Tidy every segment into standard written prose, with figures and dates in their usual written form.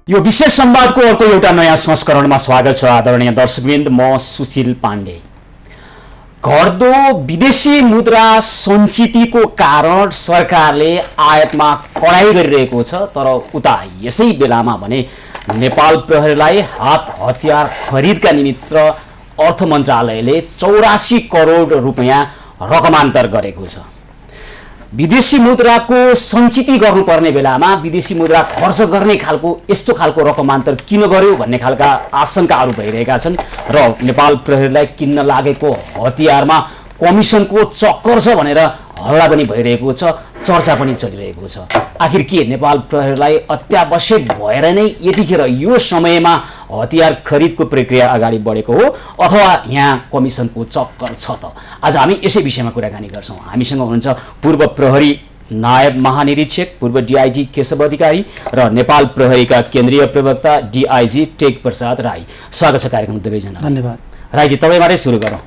यो विशेष संवादको अर्को एउटा नयाँ संस्करणमा स्वागत छ आदरणीय दर्शकवृन्द। म सुशील पाण्डे। घट्दो विदेशी मुद्रा सञ्चितको कारण सरकारले आयातमा कडाई गरिरहेको छ, तर उता यसै बेलामा भने नेपाल प्रहरीलाई हात हतियार खरिदका निमित्त अर्थ मन्त्रालयले 84 करोड रुपैयाँ रकमान्तर गरेको छ। विदेशी मुद्राको सञ्चित गर्नुपर्ने बेलामा विदेशी मुद्रा खर्च गर्ने खालको यस्तो खालको रकमान्तर किन गर्यो भन्ने खालका आशंकाहरू भइरहेका छन् र नेपाल प्रहरीलाई किन्न लागेको हतियारमा कमिसनको चक्कर छ भनेर हल्ला पनि भइरहेको छ, चर्चा पनि चलिरहेको छ। आखिर के नेपाल प्रहरीलाई अत्यावश्यक भएर नै यतिखेर यो समयमा हतियार खरिदको प्रक्रिया अगाडि बढेको हो अथवा यहाँ कमिसनको चक्कर छ त? आज हामी यसै विषयमा कुराकानी गर्छौँ। हामीसँग हुनुहुन्छ पूर्व प्रहरी नायब महानिरीक्षक पूर्व डिआइजी केशव अधिकारी र नेपाल प्रहरीका केन्द्रीय प्रवक्ता डिआइजी टेक प्रसाद राई। स्वागत छ कार्यक्रम दुवैजना। धन्यवाद। राईजी, तपाईँबाटै सुरु गरौँ।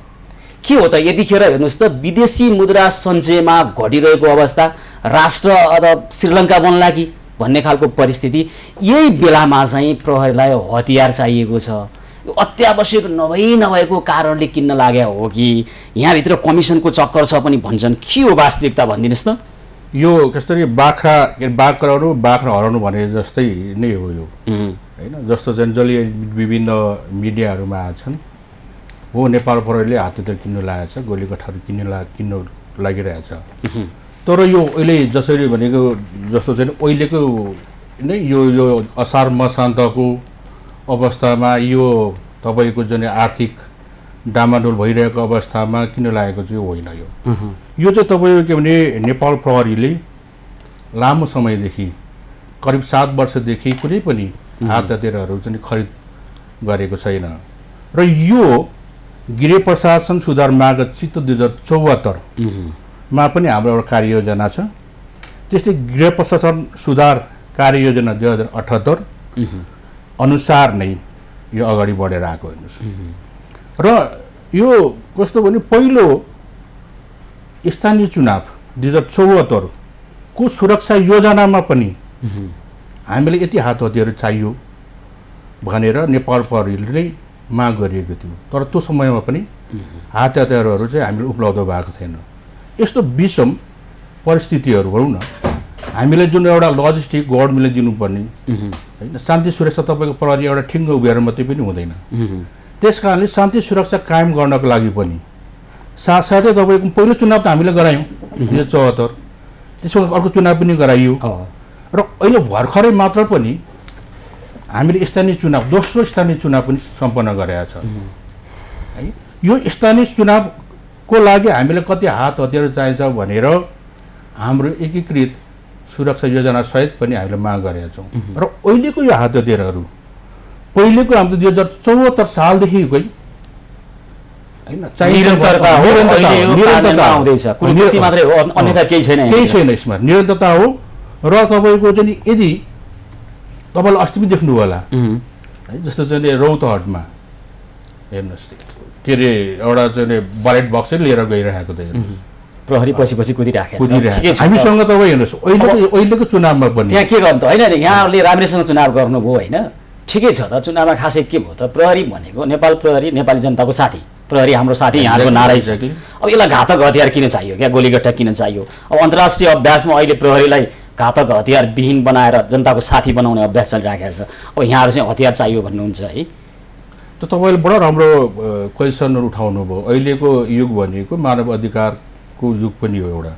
के हो त यतिखेर हेर्नुहोस् त, विदेशी मुद्रा सञ्चयमा घटिरहेको अवस्था राष्ट्र अथवा श्रीलङ्का बन्ला कि भन्ने खालको परिस्थिति, यही बेलामा चाहिँ प्रहरीलाई हतियार चाहिएको छ। यो अत्यावश्यक नभएको कारणले किन्न लाग्या हो कि यहाँभित्र कमिसनको चक्कर छ पनि भन्छन्? के हो वास्तविकता भनिदिनुहोस् त। यो कसरी बाघ हराउनु भने जस्तै नै हो यो, होइन? जस्तो चाहिँ जसले विभिन्न मिडियाहरूमा आछन् हो नेपाल प्रहरीले हातहतियार किन्नु लागेको छ, गोली कठाहरू किन्नु लागिरहेछ। तर यो अहिले जसरी भनेको जस्तो चाहिँ अहिलेको नै यो असार मसान्तको अवस्थामा यो तपाईँको जुन आर्थिक डामाडोल भइरहेको अवस्थामा किन लागेको चाहिँ होइन। यो चाहिँ तपाईँको के भने नेपाल प्रहरीले लामो समयदेखि करिब 7 वर्षदेखि कुनै पनि हातहतियारहरू चाहिँ खरिद गरेको छैन। र यो गृह प्रशासन सुधार माग चित्त 2074 मा पनि हाम्रो एउटा कार्ययोजना छ। त्यस्तै गृह प्रशासन सुधार कार्ययोजना 2078 अनुसार नै यो अगाडि बढेर आएको हेर्नुहोस्। र यो कस्तो भने पहिलो स्थानीय चुनाव 2074 को सुरक्षा योजनामा पनि हामीले यति हात हतियार चाहियो भनेर नेपाल प्रहरीले माग गरिएको थियो, तर त्यो समयमा पनि हात हतियारहरू चाहिँ हामीले उपलब्ध भएको थिएन। यस्तो विषम परिस्थितिहरू भनौँ न, हामीले जुन एउटा लजिस्टिक गभर्मेन्टले दिनुपर्ने होइन, शान्ति सुरक्षा तपाईँको प्रहरी एउटा ठिङ्ग उभिएर मात्रै पनि हुँदैन। त्यस कारणले शान्ति सुरक्षा कायम गर्नको लागि पनि साथसाथै तपाईँको पहिलो चुनाव त हामीले गरायौँ 2074, त्यसपछि अर्को चुनाव पनि गराइयो र अहिले भर्खरै मात्र पनि हामीले स्थानीय चुनाव दोस्रो स्थानीय चुनाव पनि सम्पन्न गरेका छ है। यो स्थानीय चुनावको लागि हामीले कति हात हतियार चाहिन्छ भनेर हाम्रो एकीकृत सुरक्षा योजना सहित पनि हामीले माग गरेका छौँ। र अहिलेको यो हात हतियारहरू पहिलेको हाम्रो 2074 सालदेखिकै केही छैन, यसमा निरन्तरता हो। र तपाईँको चाहिँ यदि तपाईँले अस्ति पनि देख्नु होला है, जस्तो चाहिँ रौतहटमा हेर्नुहोस् के अरे एउटा चाहिँ ब्यालेट बक्सै लिएर गइरहेको त हेर्नुहोस्, प्रहरी पछि कुदिराखेको हामीसँग तपाईँ हेर्नुहोस् अहिलेको चुनावमा पनि त्यहाँ के गर्नु त होइन। यहाँहरूले राम्रैसँग चुनाव गर्नुभयो होइन, ठिकै छ त। चुनावमा खासै के भयो त, प्रहरी भनेको नेपाल प्रहरी नेपाली जनताको साथी, प्रहरी हाम्रो साथी यहाँको नारै छ। अब यसलाई घातक हतियार किन चाहियो, क्या गोलीगट्टा किन चाहियो? अब अन्तर्राष्ट्रिय अभ्यासमा अहिले प्रहरीलाई घातक हतियार विहीन बनाएर जनताको साथी बनाउने अभ्यास चलिरहेको छ। अब यहाँहरू चाहिँ हतियार चाहियो भन्नुहुन्छ है। त तपाईँले बडो राम्रो क्वेसनहरू उठाउनु भयो। अहिलेको युग भनेको मानव अधिकारको युग पनि हो एउटा,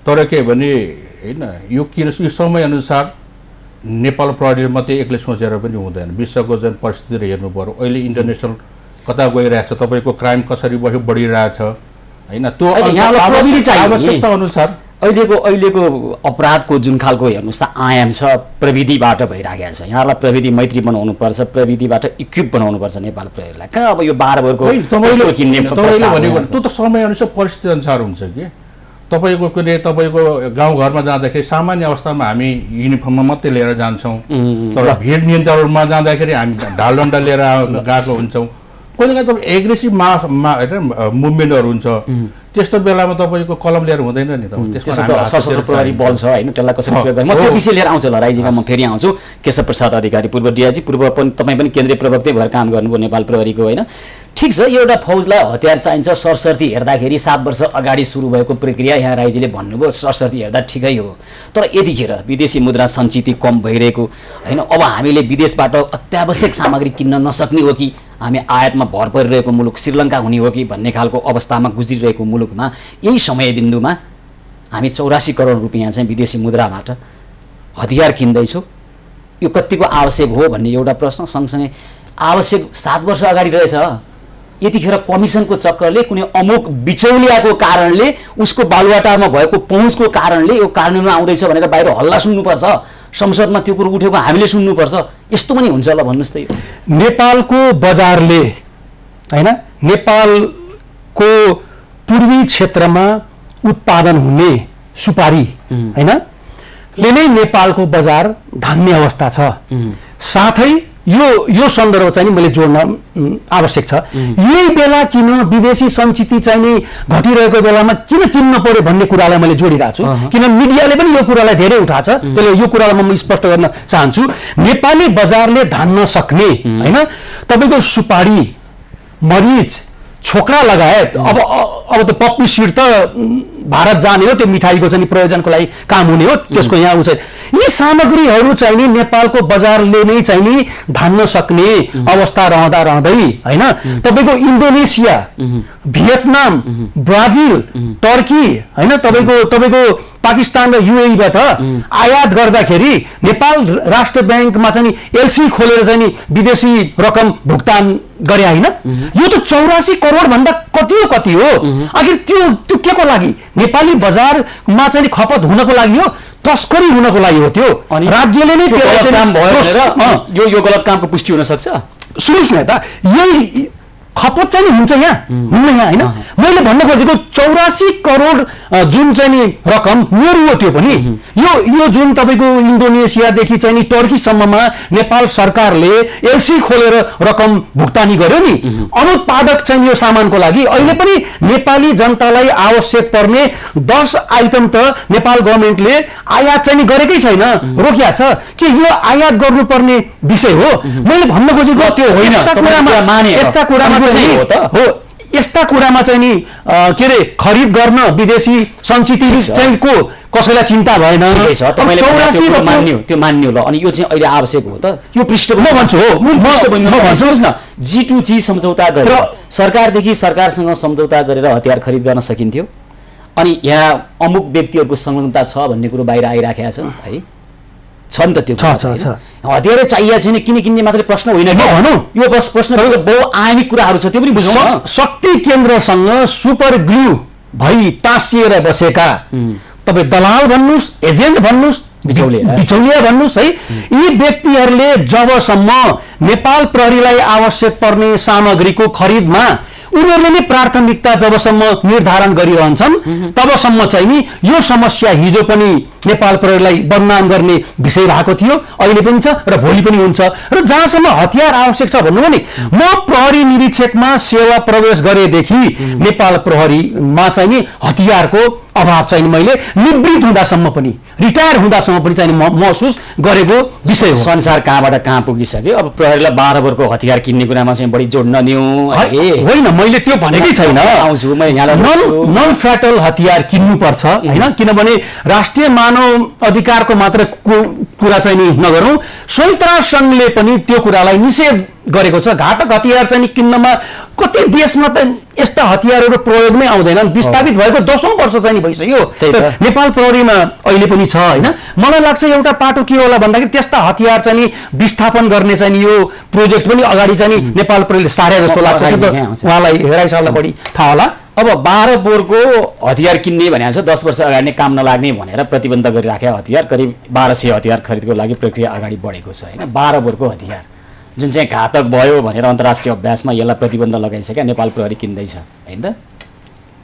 तर के भने होइन यो किन यो समयअनुसार नेपाल प्रहरीले मात्रै एक्लै सोचेर पनि हुँदैन, विश्वको जुन परिस्थितिहरू हेर्नु पऱ्यो। अहिले इन्टरनेसनल कता गइरहेछ, तपाईँको क्राइम कसरी बढिरहेछ होइन, त्यो आवश्यकता अनुसार अहिलेको अपराधको जुन खालको हेर्नुहोस् त आयाम छ प्रविधिबाट भइरहेको छ। यहाँलाई प्रविधि मैत्री बनाउनुपर्छ, प्रविधिबाट इक्विप बनाउनुपर्छ नेपाल प्रहरीलाई। कहाँ अब यो 12 वर्षको भनेको त्यो त समयअनुसार परिस्थिति अनुसार हुन्छ कि। तपाईँको कुनै तपाईँको गाउँघरमा जाँदाखेरि सामान्य अवस्थामा हामी युनिफर्ममा मात्रै लिएर जान्छौँ, तर भिड नियन्त्रणमा जाँदाखेरि हामी ढालडन्डा लिएर गएको हुन्छौँ। कहिलेकाहीँ तपाईँ एग्रेसिभ मुभमेन्टहरू हुन्छ त्यस्तो बेलामा तपाईँको कलम लिएर हुँदैन नि त्यसमा सशस्त्र प्रहरी बल छ होइन त्यसलाई कसरी प्रयोग गर्ने म त्यो विषय लिएर आउँछु होला राईजीका म फेरि आउँछु केशव प्रसाद अधिकारी पूर्व डिआइजी पूर्व पनि तपाईँ पनि केन्द्रीय प्रवक्तै भएर काम गर्नुभयो नेपाल प्रहरीको होइन ठिक छ एउटा फौजलाई हतियार चाहिन्छ सरसर्ती हेर्दाखेरि 7 वर्ष अगाडि सुरु भएको प्रक्रिया यहाँ राईजीले भन्नुभयो सरसर्ती हेर्दा ठिकै हो तर यतिखेर विदेशी मुद्रा सञ्चिति कम भइरहेको होइन अब हामीले विदेशबाट अत्यावश्यक सामग्री किन्न नसक्ने हो कि हामी आयातमा भर परिरहेको मुलुक श्रीलङ्का हुने हो कि भन्ने खालको अवस्थामा गुज्रिरहेको मुलुकमा यही समय बिन्दुमा हामी 84 करोड रुपियाँ चाहिँ विदेशी मुद्राबाट हतियार किन्दैछौँ यो कतिको आवश्यक हो भन्ने एउटा प्रश्न सँगसँगै आवश्यक 7 वर्ष अगाडि रहेछ यतिखेर कमिसनको चक्करले कुनै अमुक बिचौलियाको कारणले उसको बालुवाटारमा भएको पहुँचको कारणले यो कार्यान्वयनमा आउँदैछ भनेर बाहिर हल्ला सुन्नुपर्छ संसदमा त्यो कुरो उठेको हामीले सुन्नुपर्छ यस्तो पनि हुन्छ होला भन्नुहोस् त नेपालको बजारले हैन नेपालको पूर्वी क्षेत्रमा उत्पादन हुने सुपारी हैन ले नै नेपालको बजार धान्ने अवस्था छ साथै यो सन्दर्भ चाहिँ मैले जोड्न आवश्यक छ यही बेला किन विदेशी सञ्चिति चाहिँ नि घटिरहेको बेलामा किन किन्न पर्यो भन्ने कुरालाई मैले जोडिरहेको छु किन मिडियाले पनि यो कुरालाई धेरै उठाएको छ त्यसले यो कुरालाई म स्पष्ट गर्न चाहन्छु नेपाली बजारले धान्न सक्ने हैन तपाईको सुपारी मरिच छोक्रा लगायत अब त पप्पी सिड त भारत जाने हो त्यो मिठाईको चाहिँ प्रयोजनको लागि काम हुने हो त्यसको यहाँ उ चाहिँ यी सामग्रीहरू चाहिँ नि नेपालको बजारले नै चाहिँ नि धान्न सक्ने अवस्था रहँदै हैन तपाईको इन्डोनेसिया भियतनाम ब्राजिल टर्की हैन तपाईको पाकिस्तान र युएईबाट आयात गर्दाखेरि नेपाल राष्ट्र बैंकमा चाहिँ एलसी खोलेर चाहिँ विदेशी रकम भुक्तान गरे हैन यो त 84 करोड भन्दा कति हो आखिर त्यो केको लागि नेपाली बजारमा चाहिँ खपत हुनको लागि हो तस्करी हुनको लागि हो त्यो अनि राज्यले नै गलत काम भयो यो गलत कामको पुष्टि हुन सक्छ सुन्नुस् न त यही खपत चाहिँ हुन्छ यहाँ हुन्न यहाँ हैन मैले भन्न खोजेको 84 करोड जुन चाहिँ नि रकम मेरो हो त्यो पनि यो जुन तपाईको इन्डोनेसियादेखि चाहिँ नि टर्कीसम्ममा नेपाल सरकारले एलसी खोलेर रकम भुक्तानी गर्यो नि अनुत्पादक चाहिँ यो सामानको लागि अहिले पनि नेपाली जनतालाई आवश्यक पर्ने 10 आइटम त नेपाल गभर्नमेन्टले आयात चाहिँ गरेकै छैन रोकिया छ के यो आयात गर्नुपर्ने विषय हो मैले भन्न खोजेको त्यो होइन यस्ता कुरामा हो यस्ता कुरामा चाहिँ नि के रे खरिद गर्न विदेशी सञ्चिति चाहिँ को कसैलाई चिन्ता भएन त्यो मान्यो ल अनि यो चाहिँ अहिले आवश्यक हो त यो पृष्ठभूमि म भन्छु हो म भन्नुहोस् न G2G सम्झौता गरेर सरकारदेखि सरकारसँग सम्झौता गरेर हतियार खरिद गर्न सकिन्थ्यो अनि यहाँ अमुक व्यक्तिहरूको संलग्नता छ भन्ने कुरो बाहिर आइराखेको छ है छ नि त त्यो छ हतियारै चाहिएको छैन किन्ने मात्रै प्रश्न होइन कि भनौँ यो प्रश्न बहुआयामिक कुराहरू छ त्यो पनि बुझौँ शक्ति केन्द्रसँग सुपर ग्लु भई टाँसिएर बसेका तपाईँ दलाल भन्नुहोस् एजेन्ट भन्नुहोस् बिचौलिया भन्नुहोस् है यी व्यक्तिहरूले जबसम्म नेपाल प्रहरीलाई आवश्यक पर्ने सामग्रीको खरिदमा उनीहरूले नै प्राथमिकता जबसम्म निर्धारण गरिरहन्छन् तबसम्म चाहिँ नि यो समस्या हिजो पनि नेपाल प्रहरीलाई बदनाम गर्ने विषय भएको थियो अहिले पनि छ र भोलि पनि हुन्छ र जहाँसम्म हतियार आवश्यक छ भन्नु भने म प्रहरी निरीक्षकमा सेवा प्रवेश गरेदेखि नेपाल प्रहरीमा चाहिँ नि हतियारको अभाव चाहिँ मैले निवृत्त हुँदासम्म पनि रिटायर हुँदासम्म पनि चाहिँ महसुस गरेको विषय हो संसार कहाँबाट कहाँ पुगिसक्यो अब प्रहरीलाई 12 वर्षको हतियार किन्ने कुरामा चाहिँ बढी जोड नदिउँ होइन मैले त्यो भनेकै छैन आउँछु म यहाँलाई नन फ्याटल हतियार किन्नुपर्छ हैन किनभने राष्ट्रिय मानव अधिकारको मात्र कुरा चाहिँ नि नगरौँ संयुक्त राष्ट्र संघले पनि त्यो कुरालाई निषेध गरेको छ घातक हतियार चाहिँ किन्नमा कति देशमा त यस्ता हतियारहरू प्रयोग नै आउँदैनन् विस्थापित भएको 10औं वर्ष चाहिँ भइसक्यो नेपाल प्रहरीमा अहिले पनि छ हैन मलाई लाग्छ एउटा पाटो के होला भन्दाखेरि त्यस्ता हतियार चाहिँ विस्थापन गर्ने चाहिँ यो प्रोजेक्ट पनि अगाडि चाहिँ नेपाल प्रहरीले सारे जस्तो लाग्छ उहाँलाई हेराइ साललाई बढी थाहा होला अब 12 बोरको हतियार किन्ने भनेको छ 10 वर्ष अगाडि नै काम नलाग्ने भनेर प्रतिबन्ध गरिराखेको हतियार करिब 1200 हतियार खरिदको लागि प्रक्रिया अगाडि बढेको छ हैन 12 बोरको हतियार जुन चाहिँ घातक भयो भनेर अन्तर्राष्ट्रिय अभ्यासमा यसलाई प्रतिबन्ध लगाइसक्यो नेपाल प्रहरी किन्दैछ हैन त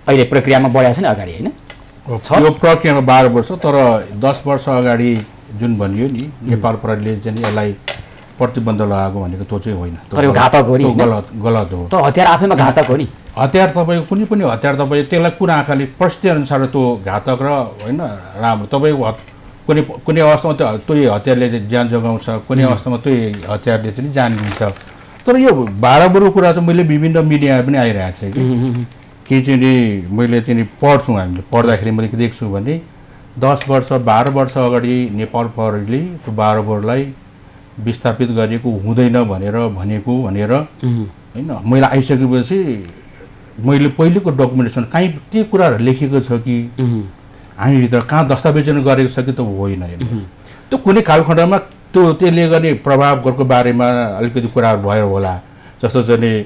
अहिले प्रक्रियामा बढाएको छ नि अगाडि हैन यो प्रक्रियामा 12 वर्ष तर 10 वर्ष अगाडि जुन भनियो नि नेपाल प्रहरीले चाहिँ यसलाई प्रतिबन्ध लगाएको भनेको त्यो चाहिँ होइन, तर यो घातक हो नि, गलत हो। त हतियार आफैमा घातक हो नि। हतियार तपाईँको कुनै पनि हतियार तपाईँ त्यसलाई कुन आँखाले परिस्थिति अनुसार त्यो घातक र होइन राम्रो। तपाईँको कुनै अवस्थामा त्यही हतियारले ज्यान जोगाउँछ, कुनै अवस्थामा त्यही हतियारले चाहिँ ज्यान दिन्छ। तर यो बाह्रबुरको कुरा चाहिँ मैले विभिन्न मिडियामा पनि आइरहेको छ कि चाहिँ नि मैले चाहिँ पढ्छौँ, हामीले पढ्दाखेरि मैले के देख्छु भने 10 वर्ष 12 वर्ष अगाडि नेपाल प्रहरीले त्यो बाह्रबुरलाई विस्थापित गरेको हुँदैन भनेर होइन मैले आइसकेपछि मैले पहिलेको डकुमेन्टेसन कहीँ के कुराहरू लेखेको छ कि हामीभित्र कहाँ दस्तावेजन गरेको छ कि त होइन। हेर्नुहोस् त्यो कुनै कालखण्डमा त्यसले गर्ने प्रभावको बारेमा अलिकति कुराहरू भयो होला, जस्तो चाहिँ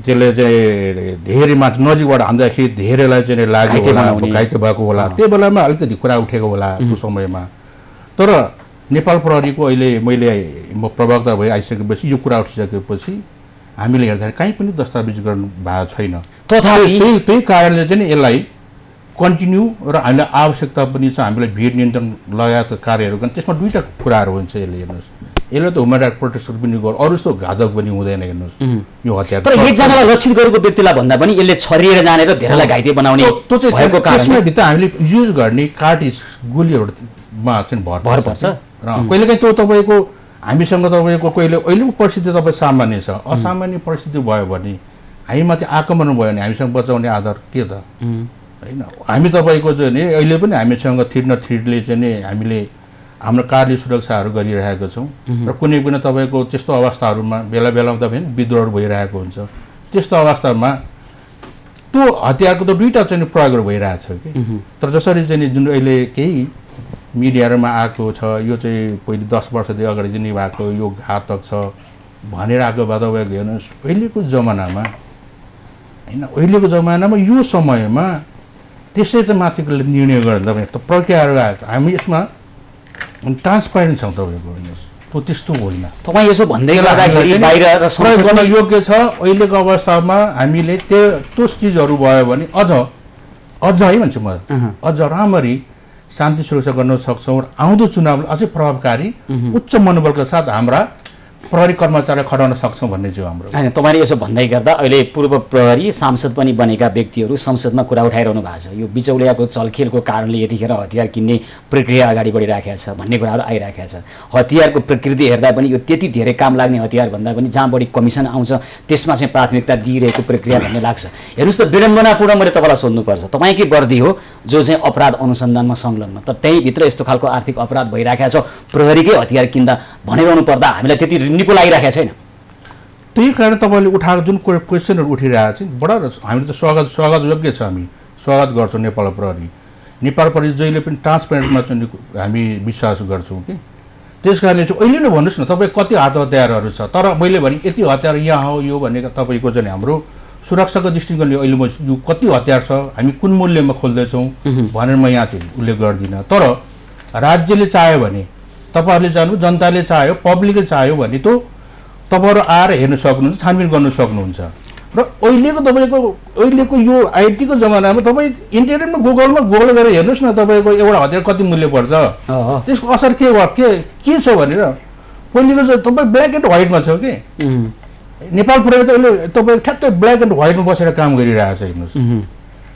त्यसले चाहिँ धेरै मान्छे नजिकबाट हान्दाखेरि धेरैलाई चाहिँ लाग्यो होला, घाइते भएको होला, त्यो बेलामा अलिकति कुरा उठेको होला त्यो समयमा। तर नेपाल प्रहरीको अहिले म प्रवक्ता भई आइसकेपछि यो कुरा उठिसकेपछि हामीले हेर्दाखेरि कहीँ पनि दस्तावेज गर्नु भएको छैन। त्यही कारणले चाहिँ यसलाई कन्टिन्यू र हामीलाई आवश्यकता पनि छ, हामीलाई भिड नियन्त्रण लगायतका कार्यहरू गर्ने। त्यसमा दुईवटा कुराहरू हुन्छ। यसले हेर्नुहोस्, यसले त ह्युमन राइट प्रोटेक्सन पनि गर्छ, अरू जस्तो घातक पनि हुँदैन। हेर्नुहोस् यो हतियार तर एकजनालाई लक्षित गरेको व्यक्तिलाई भन्दा पनि यसले छरिएर जाने र धेरैलाई घाइते बनाउने भएको कारणले भित्र हामीले युज गर्ने कार्टिज गोलीहरूमा चाहिँ भर पर्छ। र कहिलेकाहीँ त्यो तपाईँको हामीसँग तपाईँको अहिलेको परिस्थिति तपाईँ सामान्य छ, असामान्य परिस्थिति भयो भने हामीमाथि आक्रमण भयो भने हामीसँग बचाउने आधार के त होइन। हामी तपाईँको चाहिँ नि अहिले पनि हामीसँग थ्रीले चाहिँ नि हामीले हाम्रो कार्य सुरक्षाहरू गरिरहेका छौँ र कुनै पनि तपाईँको त्यस्तो अवस्थाहरूमा बेला बेलामा तपाईँ विद्रोहहरू भइरहेको हुन्छ। त्यस्तो अवस्थामा त्यो हतियारको त दुईवटा चाहिँ प्रयोगहरू भइरहेछ कि। तर जसरी चाहिँ जुन अहिले केही मिडियाहरूमा आएको छ यो चाहिँ पहिले 10 वर्षदेखि अगाडि दिने भएको यो घातक छ भनेर आएको भए तपाईँको हेर्नुहोस् अहिलेको जमानामा होइन, अहिलेको जमानामा यो समयमा त्यसै त माथिको निर्णय गरेर तपाईँ त प्रक्रियाहरू आएको हामी यसमा ट्रान्सपेरेन्ट छौँ। तपाईँको हेर्नुहोस् त्यो त्यस्तो होइन। तपाईँ यसो भन्दै गर्दाखेरि बाहिर र प्रयोग गर्न योग्य छ। अहिलेको अवस्थामा हामीले त्यो चिजहरू भयो भने अझ है भन्छु म, अझ राम्ररी शान्ति सुरक्षा गर्न सक्छौँ र आउँदो चुनावलाई अझै प्रभावकारी उच्च मनोबलका साथ हाम्रा प्रहरी कर्मचारी खटाउन सक्छौँ भन्ने चाहिँ हाम्रो होइन। तपाईँले यसो भन्दै गर्दा अहिले पूर्व प्रहरी सांसद पनि बनेका व्यक्तिहरू संसदमा कुरा उठाइरहनु भएको छ, यो बिचौलियाको चलखेलको कारणले यतिखेर हतियार किन्ने प्रक्रिया अगाडि बढिराखेको छ भन्ने कुराहरू आइराखेको छ। हतियारको प्रकृति हेर्दा पनि यो त्यति धेरै काम लाग्ने हतियार भन्दा पनि जहाँ बढी कमिसन आउँछ त्यसमा चाहिँ प्राथमिकता दिइरहेको प्रक्रिया भन्ने लाग्छ। हेर्नुहोस् त विडम्बनापूर्ण मैले तपाईँलाई सोध्नुपर्छ, तपाईँकै वर्दी हो जो चाहिँ अपराध अनुसन्धानमा संलग्न, तर त्यहीँभित्र यस्तो खालको आर्थिक अपराध भइराखेको छ, प्रहरीकै हतियार किन्दा भनिरहनु पर्दा हामीलाई त्यति को लागिराखेको छैन। त्यही कारण तपाईँले उठाएको जुन क्वेसनहरू उठिरहेको छ बडा हामीले त स्वागत योग्य छ, हामी स्वागत गर्छौँ। नेपाल प्रहरी जहिले पनि ट्रान्सपेरेन्टमा चाहिँ हामी विश्वास गर्छौँ कि त्यस कारणले चाहिँ अहिले नै भन्नुहोस् न तपाईँ कति हतियारहरू छ। तर मैले भने यति हतियार यहाँ हो यो भनेको तपाईँको चाहिँ हाम्रो सुरक्षाको दृष्टिकोणले अहिले म यो कति हतियार छ हामी कुन मूल्यमा खोल्दैछौँ भनेर म यहाँ चाहिँ उल्लेख गर्दिनँ। तर राज्यले चाह्यो भने तपाईँहरूले जानु, जनताले चाह्यो, पब्लिकले चाह्यो भने त तपाईँहरू आएर हेर्न सक्नुहुन्छ, छानबिन गर्नु सक्नुहुन्छ। र अहिलेको यो आइटीको जमानामा तपाईँ इन्टरनेटमा गुगल गरेर हेर्नुहोस् न तपाईँको एउटा हतियार कति मूल्य पर्छ, त्यसको असर के छ भनेर। पहिलेको तपाईँ ब्ल्याक एन्ड व्हाइटमा छ कि नेपाल प्रहरी त अहिले तपाईँ ठ्याक्कै ब्ल्याक एन्ड व्हाइटमा बसेर काम गरिरहेको छ। हेर्नुहोस्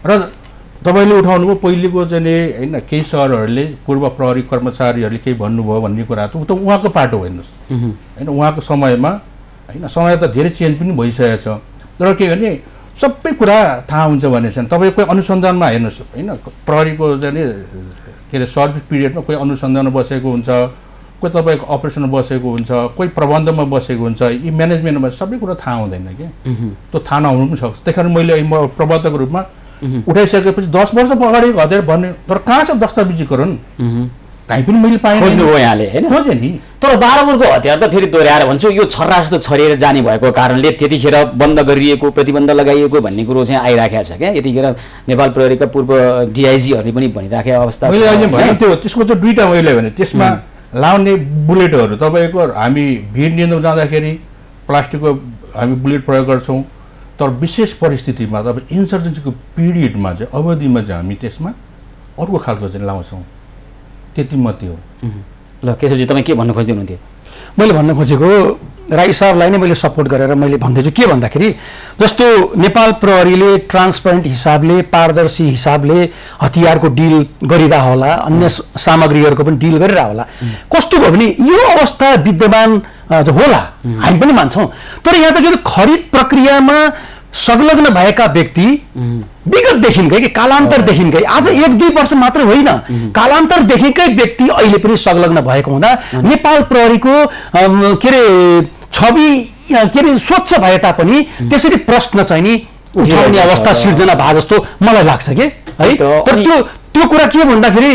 र तपाईँले उठाउनुभयो पहिलेको चाहिँ होइन केही सहरहरूले पूर्व प्रहरी कर्मचारीहरूले केही भन्नुभयो भन्ने कुरा त उहाँको पाटो हेर्नुहोस् होइन। उहाँको समयमा होइन समय त धेरै चेन्ज पनि भइसकेको छ। तर के भने सबै कुरा थाहा हुन्छ भने चाहिँ तपाईँ कोही अनुसन्धानमा हेर्नुहोस् होइन, प्रहरीको चाहिँ के अरे सर्भिस पिरियडमा कोही अनुसन्धानमा बसेको हुन्छ, कोही तपाईँको अपरेसनमा बसेको हुन्छ, कोही प्रबन्धमा बसेको हुन्छ, यी म्यानेजमेन्टमा सबै कुरा थाहा हुँदैन कि त्यो थाहा नहुनु पनि सक्छ। त्यही कारण मैले म प्रबन्धकको रूपमा उठाइसकेपछि 10 वर्ष अगाडि हतियार भन्ने तर कहाँ छ दस्तावेजीकरण कहीँ पनि मैले पाएँ खोज्नुभयो यहाँले होइन खोजेँ नि। तर बाह्रबुरको हतियार त फेरि दोहोऱ्याएर भन्छु यो छर्रा जस्तो छरिएर जाने भएको कारणले त्यतिखेर बन्द गरिएको प्रतिबन्ध लगाइएको भन्ने कुरो चाहिँ आइराखेको छ क्या। यतिखेर नेपाल प्रहरीका पूर्व डिआइजीहरूले पनि भनिराखेको अवस्था मैले अहिले भने त्यो त्यसको चाहिँ दुईवटा मैले भने त्यसमा लाउने बुलेटहरू तपाईँको हामी भिड नियन्त्रण जाँदाखेरि प्लास्टिकको हामी बुलेट प्रयोग गर्छौँ। तर विशेष परिस्थितिमा तपाईँ इन्सर्जेन्सीको पिरियडमा चाहिँ अवधिमा चाहिँ हामी त्यसमा अर्को खालको चाहिँ लाउँछौँ, त्यति मात्रै हो। ल केशवजी तपाईँ के भन्नु खोज्दै हुनुहुन्थ्यो? मैले भन्न खोजेको राई साहबलाई नै मैले सपोर्ट गरेर मैले भन्दैछु के भन्दाखेरि जस्तो नेपाल प्रहरीले ट्रान्सपेरेन्ट हिसाबले पारदर्शी हिसाबले हतियारको डिल गरिरह होला अन्य सामग्रीहरूको पनि डिल गरिरह होला कस्तो भयो भने यो अवस्था विद्यमान होला हामी पनि मान्छौँ तर यहाँ त खरिद प्रक्रियामा संलग्न भएका व्यक्ति विगतदेखिकै कि कालान्तरदेखिकै आज 1-2 वर्ष मात्र होइन कालान्तरदेखिकै व्यक्ति अहिले पनि संलग्न भएको हुँदा नेपाल प्रहरीको के अरे छवि के अरे स्वच्छ भए तापनि त्यसरी प्रश्न चाहिँ नि उठाउने अवस्था सिर्जना भए जस्तो मलाई लाग्छ के है तर त्यो कुरा के भन्दाखेरि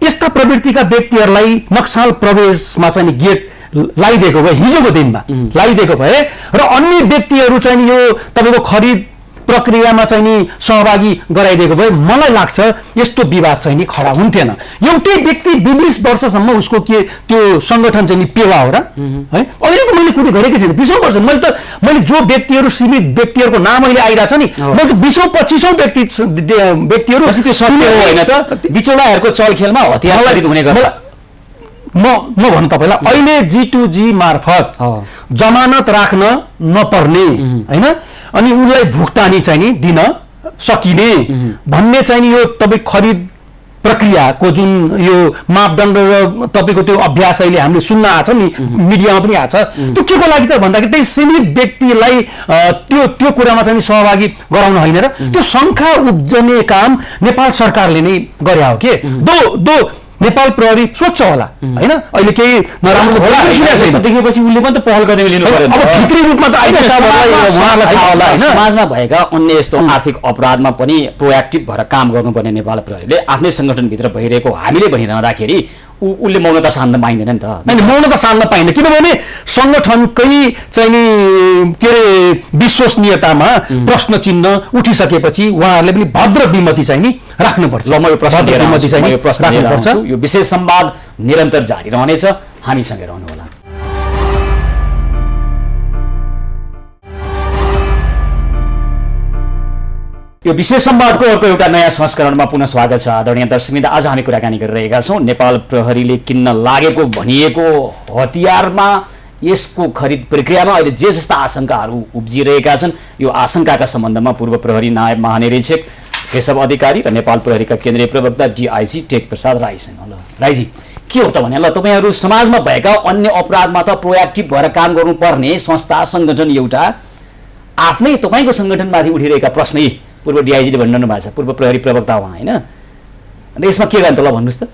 यस्ता प्रवृत्तिका व्यक्तिहरूलाई नक्सल प्रवेशमा चाहिँ गेट लगाइदिएको भए हिजोको दिनमा लगाइदिएको भए र अन्य व्यक्तिहरू चाहिँ यो तपाईको खरिद प्रक्रियामा चाहिँ नि सहभागी गराइदिएको भए मलाई लाग्छ यस्तो विवाद चाहिँ नि खडा हुन्थेन एउटै व्यक्ति 20 वर्षसम्म उसको के त्यो संगठन चाहिँ नि पेवा हो र है अहिलेको मैले कुनै गरेकै छैन 20 वर्ष मैले जो व्यक्तिहरू सीमित व्यक्तिहरूको नाम अहिले आइरा छ नि मैले त 20-25 व्यक्तिहरू त्यो सत्य हो हैन त बिचौलाहरूको चलखेलमा हतियार खरिद हुने गर्छ म भन्नु तपाईलाई अहिले G2G मार्फत जमानत राख्न नपर्ने हैन अनि उनलाई भुक्तानी चाहिँ नि दिन सकिने भन्ने चाहिँ नि यो तपाई खरिद प्रक्रियाको जुन यो मापदण्ड र तपाईको त्यो अभ्यास अहिले हामीले सुन्न आछ नि मिडियामा पनि आछ त्यो केको लागि त भन्दाखेरि त्यही सीमित व्यक्तिलाई त्यो कुरामा चाहिँ सहभागी गराउन होइन र त्यो शंका उब्जने काम नेपाल सरकारले नै गरे हो के दो नेपाल प्रहरी स्वच्छ होला हैन अहिले केही नराम्रो होला जस्तो देखेपछि उले पनि त पहल गर्ने लिनु पर्यो अब भित्री रूपमा त अहिले उहाँलाई थाहा होला हैन समाजमा भएका अन्य यस्तो आर्थिक अपराधमा पनि प्रोएक्टिभ भएर काम गर्नुपर्ने नेपाल प्रहरीले आफ्नै संगठन भित्र भइरहेको हामीले भनिरहँदाखेरि उले मौनता साध्न पाइँदैन नि त हैन मौनता साध्न पाइँदैन किनभने संगठनकै चाहिँ नि के रे विश्वसनीयतामा प्रश्न चिन्ह उठिसकेपछि उहाँहरूले पनि भद्र विमति चाहिँ नि राख्नुपर्छ ल म यो प्रश्न राख्नुपर्छ यो विशेष संवाद निरन्तर जारी रहनेछ हामीसँगै रहनु होला यो विशेष संवादको अर्को एउटा नयाँ संस्करणमा पुनः स्वागत छ आदरणीय दर्शकवृन्द आज हामी कुराकानी गरिरहेका छौं नेपाल प्रहरीले किन्न लागेको भनिएको हतियारमा यसको खरिद प्रक्रियामा अहिले जे जस्ता आशंकाहरू उब्जिरहेका छन् यो आशंकाका सम्बन्धमा पूर्व प्रहरी नायब महानिरीक्षक केशव अधिकारी र नेपाल प्रहरीका केन्द्रीय प्रवक्ता DIG टेक प्रसाद राईसँग ल राईजी के हो त भने ल तपाईहरु समाजमा भएका अन्य अपराधमा त प्रोएक्टिभ भएर काम गर्नुपर्ने संस्था संगठन एउटा आफ्नै तपाईको संगठनमाथि उठिरहेका प्रश्न पूर्व DIG ले भन्नु भएको छ पूर्व प्रहरी प्रवक्ता उहाँ हैन अनि यसमा के गर्नु त ल भन्नुस् त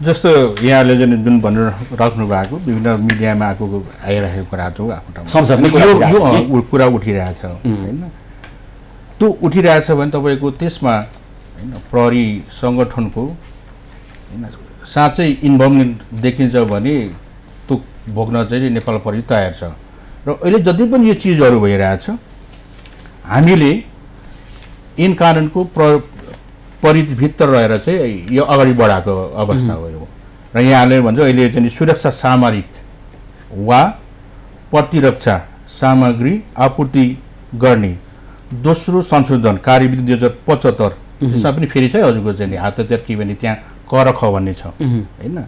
जस्तो यहाँले जुन भनेर राख्नु भएको विभिन्न मिडियामा आइरहेको कुरा हो आफ्नो संसदमा यो कुरा उठिरहेछ हैन त्यो उठिरहेछ भने तपाईको त्यसमा हैन प्रहरी संगठनको हैन साँच्चै इन्भल्भमेन्ट देखिन्छ भने त्यो भोग्न चाहिँ नेपाल प्रहरी तयार छ र अहिले जति पनि यो चीजहरु भइरहेछ हामीले इन कानुनको परिधिभित्र रहेर चाहिँ यो अगाडि बढाएको अवस्था हो यो र यहाँले भन्छ अहिले चाहिँ सुरक्षा सामग्री वा प्रतिरक्षा सामग्री आपूर्ति गर्ने दोस्रो संशोधन कार्यविधि 2075 त्यसमा पनि फेरि चाहिँ हजुरको चाहिँ हात हतियार के भने त्यहाँ कर ख भन्ने छ हैन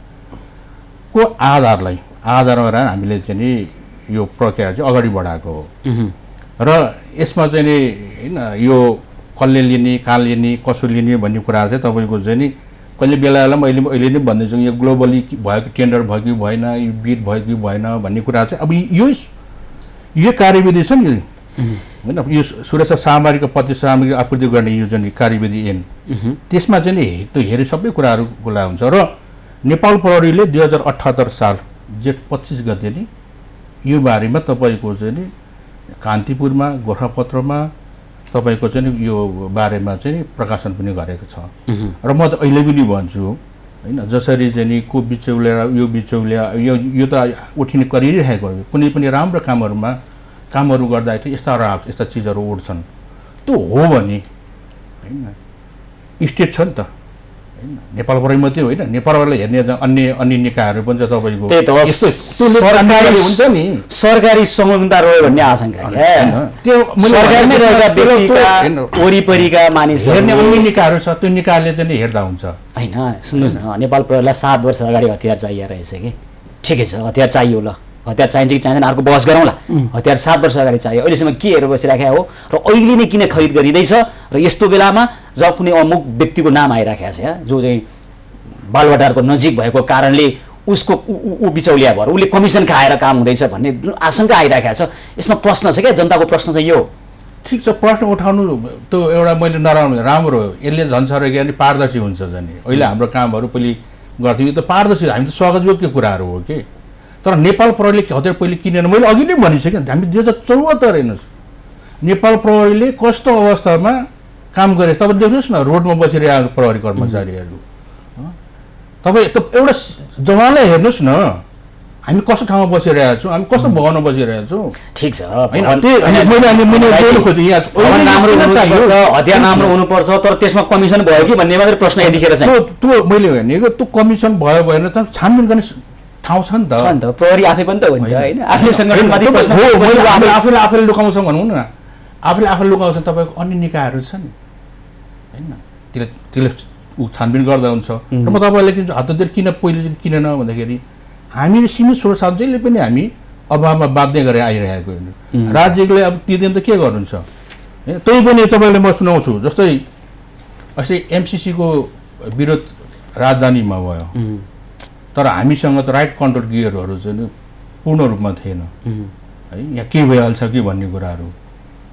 को आधारमा रहेर हामीले चाहिँ यो प्रक्रिया चाहिँ अगाडि बढाएको हो र यसमा चाहिँ हैन यो कसले लिने कहाँ लिने कसो लिने भन्ने कुरा चाहिँ तपाईको चाहिँ नि कहिले बेलामा अहिले नै भन्दैछु यो ग्लोबली भएको टेन्डर भयो कि भएन यो बिड भयो कि भएन भन्ने कुरा चाहिँ अब यो कार्यविधि छ नि हैन यो सुरक्षा सामग्रीको प्रति सामग्री आपूर्ति गर्ने यो जुन कार्यविधि ऐन त्यसमा चाहिँ नि त्यो हेरे सबै कुराहरु खुला हुन्छ र नेपाल प्रहरीले 2078 साल जेठ 25 गते नि यो बारेमा तपाईको चाहिँ नि कान्तिपुरमा गोरखापत्रमा तपाईको चाहिँ यो बारेमा चाहिँ प्रकाशन पनि गरेको छ र म त अहिले पनि भन्छु हैन जसरी चाहिँ नि को बिचौलिया यो त उठिने गरिरहेको हो कुनै पनि राम्रो कामहरु गर्दाखेरि यस्ता चीजहरु उठ्छन् त्यो हो भने हैन स्टेट छ नि त हैन नेपाल प्रहरी मात्रै होइन नेपाललाई हेर्ने अन्य निकायहरु पनि छ तपाईको यस्तो सरकारी हुन्छ नि सरकारी संलग्नता रह्यो भन्ने आशंका त्यो सरकारमै रहेका व्यक्तिका वरिपरिका मानिसहरु हेर्ने अन्य निकायहरु छ त्यो निकायले चाहिँ हेर्दा हुन्छ हैन सुन्नुस् न नेपाल प्रहरीलाई 7 वर्ष अगाडि हतियार चाहिए रहेछ के ठिकै छ, हतियार चाहियो ल, हतियार चाहिन्छ कि चाहिँदैन अर्को बहस गरौँला। हतियार 7 वर्ष अगाडि चाहियो, अहिलेसम्म के हेरेर बसिराखेको हो र अहिले नै किन खरिद गरिँदैछ र यस्तो बेलामा जब कुनै अमुक व्यक्तिको नाम आइराखेको छ यहाँ जो चाहिँ बालुवाटारको नजिक भएको कारणले उसको ऊ बिचौलिया भएर उसले कमिसन खाएर काम हुँदैछ भन्ने आशंका आइराखेको छ। यसमा प्रश्न छ क्या, जनताको प्रश्न चाहिँ यो। ठिक छ, प्रश्न उठाउनु त्यो एउटा मैले नराम्रो राम्रो हो, यसले झन् साह्रो के भने पारदर्शी हुन्छ जाने। अहिले हाम्रो कामहरू पहिले गर्थ्यौँ, यो त पारदर्शी, हामी त स्वागतयोग्य कुराहरू हो कि। तर नेपाल प्रहरीले हतियार पहिले किनेन, मैले अघि नै भनिसकेँ, हामी 2074 हेर्नुहोस् नेपाल प्रहरीले कस्तो अवस्थामा काम गरे तपाईँ देख्नुहोस् न, रोडमा बसिरहेको प्रहरी कर्मचारीहरू। तपाईँ त एउटा जवानलाई हेर्नुहोस् न, हामी कस्तो ठाउँमा बसिरहेका छौँ, हामी कस्तो भवनमा बसिरहेका छौँ। ठिक छ, हतियार राम्रो हुनुपर्छ तर त्यसमा कमिसन भयो कि भन्ने मात्रै प्रश्न यतिखेर चाहिँ त्यो मैले भनेको त्यो कमिसन भयो भएन त छानबिन गर्ने ठाउँ छ नि त। प्रहरी आफै पनि त हो नि त होइन, आफ्नै सङ्गठन आफैले लुकाउँछ भनौँ न, आफैले लुकाउँछ। तपाईँको अन्य निकायहरू छ नि होइन, त्यसले छानबिन गर्दा हुन्छ। र म तपाईँले हतियार किन पहिले किनेन भन्दाखेरि हामीले सीमित स्रोत साथ जहिले पनि हामी अभावमा बाध्य गरेर आइरहेको होइन। राज्यले अब तिर्दैन त के गर्नुहुन्छ होइन। त्यही पनि तपाईँले म सुनाउँछु, जस्तै अस्ति एमसिसीको विरोध राजधानीमा भयो, तर हामीसँग त राइट कन्ट्रोल गियरहरू चाहिँ पूर्ण रूपमा थिएन है, यहाँ के भइहाल्छ कि भन्ने कुराहरू।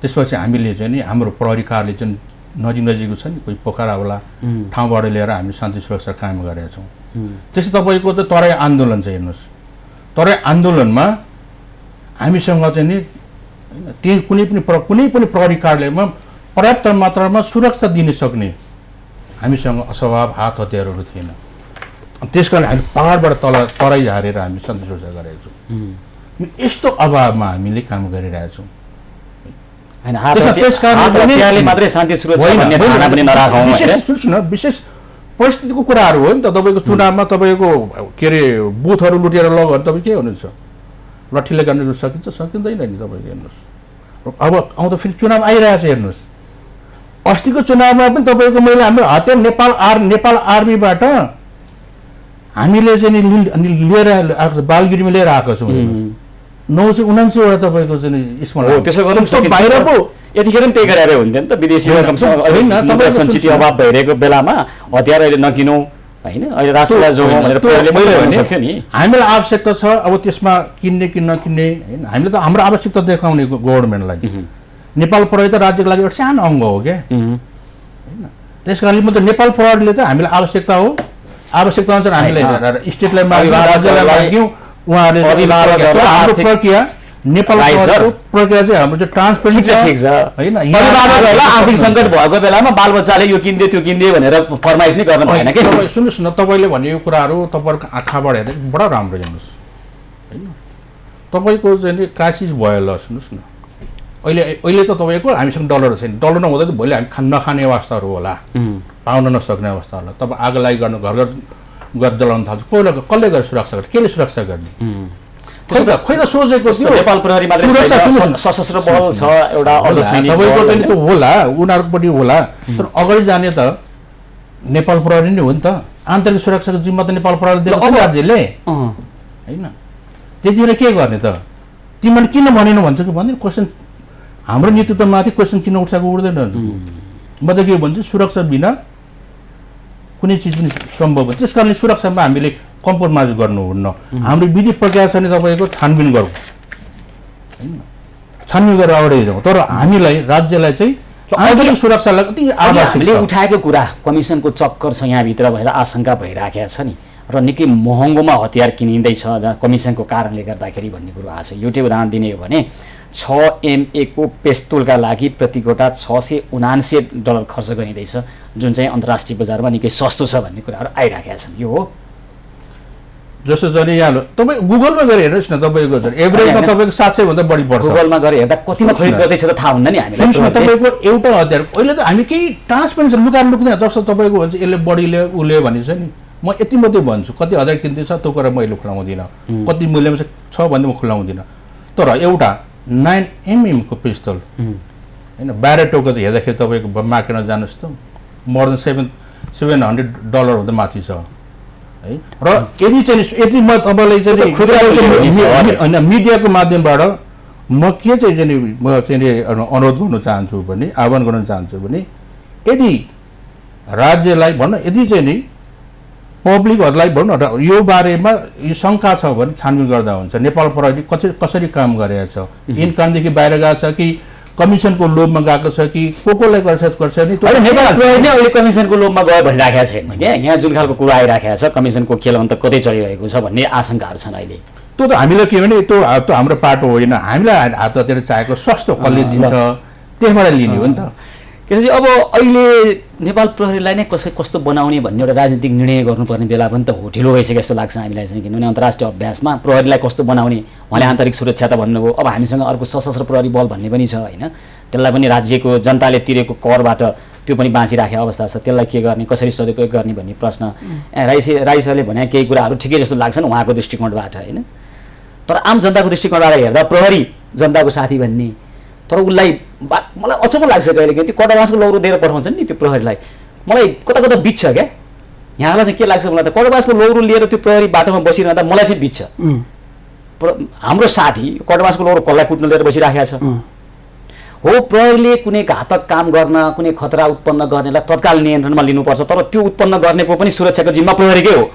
त्यसपछि हामीले चाहिँ नि हाम्रो प्रहरी कार्यालय चाहिँ नजिकको छ नि, कोही पोखरा होला ठाउँबाट लिएर हामी शान्ति सुरक्षा कायम गरेका छौँ। त्यस्तै तपाईँको त तराई आन्दोलन चाहिँ हेर्नुहोस्, तराई आन्दोलनमा हामीसँग चाहिँ नि त्यही कुनै पनि प्रहरी कार्यालयमा पर्याप्त मात्रामा सुरक्षा दिन सक्ने हामीसँग अस्वभाव हात हतियारहरू थिएन। त्यस कारण हामी पहाडबाट तराई हारेर हामी शान्ति सुरक्षा गरेका छौँ। यस्तो अभावमा हामीले काम गरिरहेछौँ। विशेष परिस्थितिको कुराहरू हो नि त। तपाईँको चुनावमा तपाईँको के अरे बुथहरू लुटेर लग्यो भने तपाईँ के हुनुहुन्छ, लट्ठीले गर्न सकिन्छ सकिँदैन नि। तपाईँको हेर्नुहोस् अब आउँदा फेरि चुनाव आइरहेछ हेर्नुहोस्, अस्तिको चुनावमा पनि तपाईँको मैले हाम्रो हतियार नेपाल आर्मीबाट हामीले चाहिँ लिएर आएको बालगिरीमा लिएर आएको छौँ। 979 वटा तपाईँको चाहिँ यसमा त्यसो गर्नु बाहिर पो यतिखेर पनि त्यही गरे हुन्थ्यो नि त। विदेशी सञ्चित अभाव भइरहेको बेलामा हतियार अहिले नकिनौँ होइन, अहिले राष्ट्रलाई जोगाउँ भनेर मैले भनिसक्थ्यो नि। हामीलाई आवश्यकता छ अब त्यसमा किन्ने कि नकिन्ने होइन, हामीले त हाम्रो आवश्यकता देखाउने गभर्मेन्टलाई। नेपाल प्रहरी त राज्यको लागि एउटा सानो अङ्ग हो क्या होइन। त्यस कारणले म त नेपाल प्रहरीले त हामीलाई आवश्यकता हो, आवश्यकता अनुसार हामीले स्टेटलाई माग्यौँ, राज्यलाई माग्यौँ, उहाँहरूले प्रक्रिया नेपाल प्रक्रिया चाहिँ हाम्रो चाहिँ ट्रान्सपेरेन्ट होइन। आर्थिक सङ्कट भएको बेलामा बालबच्चाले यो किन्दे त्यो किन्दे भनेर फरमाइस नै गर्नु भएन कि। सुन्नुहोस् न, तपाईँले भनेको कुराहरू तपाईँहरूको आँखाबाट हेर्दा बडा राम्रो हेर्नुहोस् होइन। तपाईँको चाहिँ क्राइसिस भयो ल, सुन्नुहोस् न अहिले त तपाईँको हामीसँग डलर छैन, डलर नहुँदा त भोलि हामी नखाने अवस्थाहरू होला, पाउन नसक्ने अवस्था होला। तपाईँ आगो लागि गर्नु घर घर जलाउन थाल्छ, कसले गरेर सुरक्षा गर्ने, केले सुरक्षा गर्ने खोइ त सोचेको थियो। नेपाल प्रहरी मात्रै सशस्त्र बल छ एउटा तपाईँको पनि त होला, उनीहरूकोपट्टि होला, तर अगाडि जाने त नेपाल प्रहरी नै हो नि त। आन्तरिक सुरक्षाको जिम्मा त नेपाल प्रहरी दिएको छ राज्यले होइन। त्यतिखेर के गर्ने त, तिमीले किन भनेन भन्छ कि भन्दैन क्वेसन। हाम्रो नेतृत्वमाथि क्वेसन किन उठाएको उठ्दैन। म त के भन्छु, सुरक्षा बिना कुनै चिज पनि सम्भव हो। त्यस कारणले सुरक्षामा हामीले कम्प्रोमाइज गर्नुहुन्न। हाम्रो विधि प्रक्रिया छ नि तपाईँको छानबिन गरौँ होइन, छानबिन गरेर अगाडि जाउँ। तर हामीलाई राज्यलाई चाहिँ आन्तरिक सुरक्षालाई कति हामीले उठाएको कुरा कमिसनको चक्कर छ यहाँभित्र भनेर आशंका भइराखेको छ नि, र निकै महँगोमा हतियार किनिँदैछ जहाँ कमिसनको कारणले गर्दाखेरि भन्ने कुरो आएको छ। एउटै उदाहरण दिने हो भने 6MA को पेस्तोलका लागि प्रति गोटा $679 खर्च गरिँदैछ, जुन चाहिँ अन्तर्राष्ट्रिय बजारमा निकै सस्तो छ भन्ने कुराहरू आइराखेका छन्। यो हो जस्तो जहिले यहाँ तपाईँ गुगलमा गएर हेर्नुहोस् न, तपाईँको एभरेजमा तपाईँको 700 भन्दा बढी पर्छ। गुगलमा गएर हेर्दा कतिमा खरिद गर्दैछ त थाहा हुन्न नि हामीलाई। तपाईँको एउटा हतियार अहिले त हामी केही ट्रान्सपेरेन्सी लुक्दैन, जस्तो तपाईँको भन्छ यसले बढीले उसले भनिन्छ नि। म यति मात्रै भन्छु, कति हतियार किन्दैछ त्यो कुरा मैले खुलाउँदिनँ, कति मूल्यमा छ भन्ने म खुलाउँदिनँ। तर एउटा 9mm को पिस्तोल होइन, ब्यारेटोको त हेर्दाखेरि तपाईँको मार्केटमा जानुहोस् त मोर देन $700 भन्दा माथि छ। है र यदि चाहिँ यति म तपाईँलाई चाहिँ मिडियाको माध्यमबाट म के चाहिँ म चाहिँ अनुरोध गर्न चाहन्छु भने आह्वान गर्न चाहन्छु भने यदि राज्यलाई भन्न यदि चाहिँ नि पब्लिकहरूलाई भनौँ न यो बारेमा यो शङ्का छ भने छानबिन गर्दा हुन्छ नेपाल प्रहरी कसरी काम गरेको छ इन कामदेखि बाहिर गएको छ कि कमिसनको लोभमा गएको छ कि कोलाई गर्छ नि नेपाल प्रहरी नै अहिले कमिसनको लोभमा गयो भनिराखेको छैन क्या यहाँ जुन खालको कुरा आइराखेको छ कमिसनको खेल अन्त कतै चलिरहेको छ भन्ने आशंकाहरू छन् अहिले त्यो त हामीलाई के भने त्यो हाम्रो पाटो होइन हामीलाई हात हतियार चाहिएको सस्तो कसले दिन्छ त्यसबाट लिने हो नि त त्यसपछि अब अहिले नेपाल प्रहरीलाई नै कस्तो बनाउने भन्ने एउटा राजनीतिक निर्णय गर्नुपर्ने बेला पनि त हो ढिलो भइसक्यो जस्तो लाग्छ हामीलाई चाहिँ किनभने अन्तर्राष्ट्रिय अभ्यासमा प्रहरीलाई कस्तो बनाउने उहाँले आन्तरिक सुरक्षा त भन्नुभयो अब हामीसँग अर्को सशस्त्र प्रहरी बल भन्ने पनि छ होइन त्यसलाई पनि राज्यको जनताले तिरेको करबाट त्यो पनि बाँचिराखेको अवस्था छ त्यसलाई के गर्ने कसरी सदुपयोग गर्ने भन्ने प्रश्न राई सरले भने केही कुराहरू ठिकै जस्तो लाग्छन् उहाँको दृष्टिकोणबाट होइन तर आम जनताको दृष्टिकोणबाट हेर्दा प्रहरी जनताको साथी भन्ने तर उसलाई मलाई अचम्म लाग्छ कहिले कि त्यो कटरबासको लौरो दिएर पठाउँछन् नि त्यो प्रहरीलाई मलाई कता कता बित्छ क्या यहाँलाई चाहिँ के लाग्छ मलाई त कटरबासको लौरो लिएर त्यो प्रहरी बाटोमा बसिरहँदा मलाई चाहिँ बित्छ हाम्रो साथी कटरबासको लौरो कसलाई कुट्न लिएर बसिराखेको छ हो प्रहरीले कुनै घातक काम गर्न कुनै खतरा उत्पन्न गर्नेलाई तत्काल नियन्त्रणमा लिनुपर्छ तर त्यो उत्पन्न गर्नेको पनि सुरक्षाको जिम्मा प्रहरीकै हो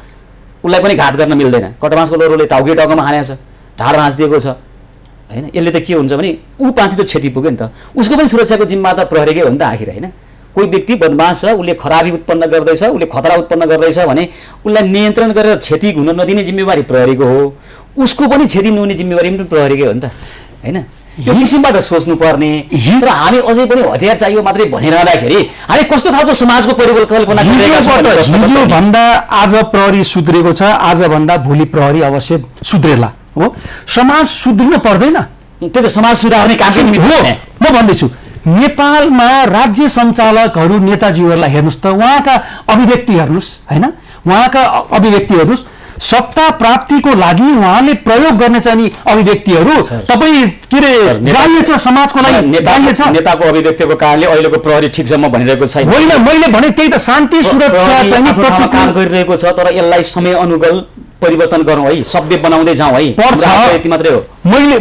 उसलाई पनि घात गर्न मिल्दैन कटरबासको लौरोले टाउकै टाउकोमा हानेको छ ढाड भाँचिदिएको छ होइन यसले त के हुन्छ भने ऊ पाथी त क्षति पुग्यो नि त उसको पनि सुरक्षाको जिम्मा त प्रहरीकै हो नि त आखिर होइन कोही व्यक्ति बदमास छ उसले खराबी उत्पन्न गर्दैछ उसले खतरा उत्पन्न गर्दैछ भने उसलाई नियन्त्रण गरेर क्षति हुन नदिने जिम्मेवारी प्रहरीको हो उसको पनि क्षति नहुने जिम्मेवारी पनि प्रहरीकै हो नि त होइन यो किसिमबाट सोच्नुपर्ने र हामी अझै पनि हतियार चाहियो मात्रै भनिरहँदाखेरि हामी कस्तो खालको समाजको परिकल्पना हिजोभन्दा आज प्रहरी सुध्रेको छ आजभन्दा भोलि प्रहरी अवश्य सुध्रेला हो समाज सुध्रिन पर्दैन त्यो त समाज सुधार्ने काम हो म भन्दैछु नेपालमा राज्य सञ्चालकहरू नेताजीहरूलाई हेर्नुहोस् त उहाँका अभिव्यक्ति हेर्नुहोस् होइन उहाँका अभिव्यक्ति हेर्नुहोस् सत्ता प्राप्तिको लागि उहाँले प्रयोग गर्ने चाहिँ अभिव्यक्तिहरू तपाईँ के अरे गाइए छ समाजको लागि गाइए छ नेताको अभिव्यक्तिको कारणले अहिलेको प्रहरी ठिक छ म भनिरहेको छैन होइन मैले भने त्यही त शान्ति सुरक्षा चाहिँ काम गरिरहेको छ तर यसलाई समय अनुकूल परिवर्तन गरौँ है सभ्य बनाउँदै जाउँ है पर्छ यति मात्रै हो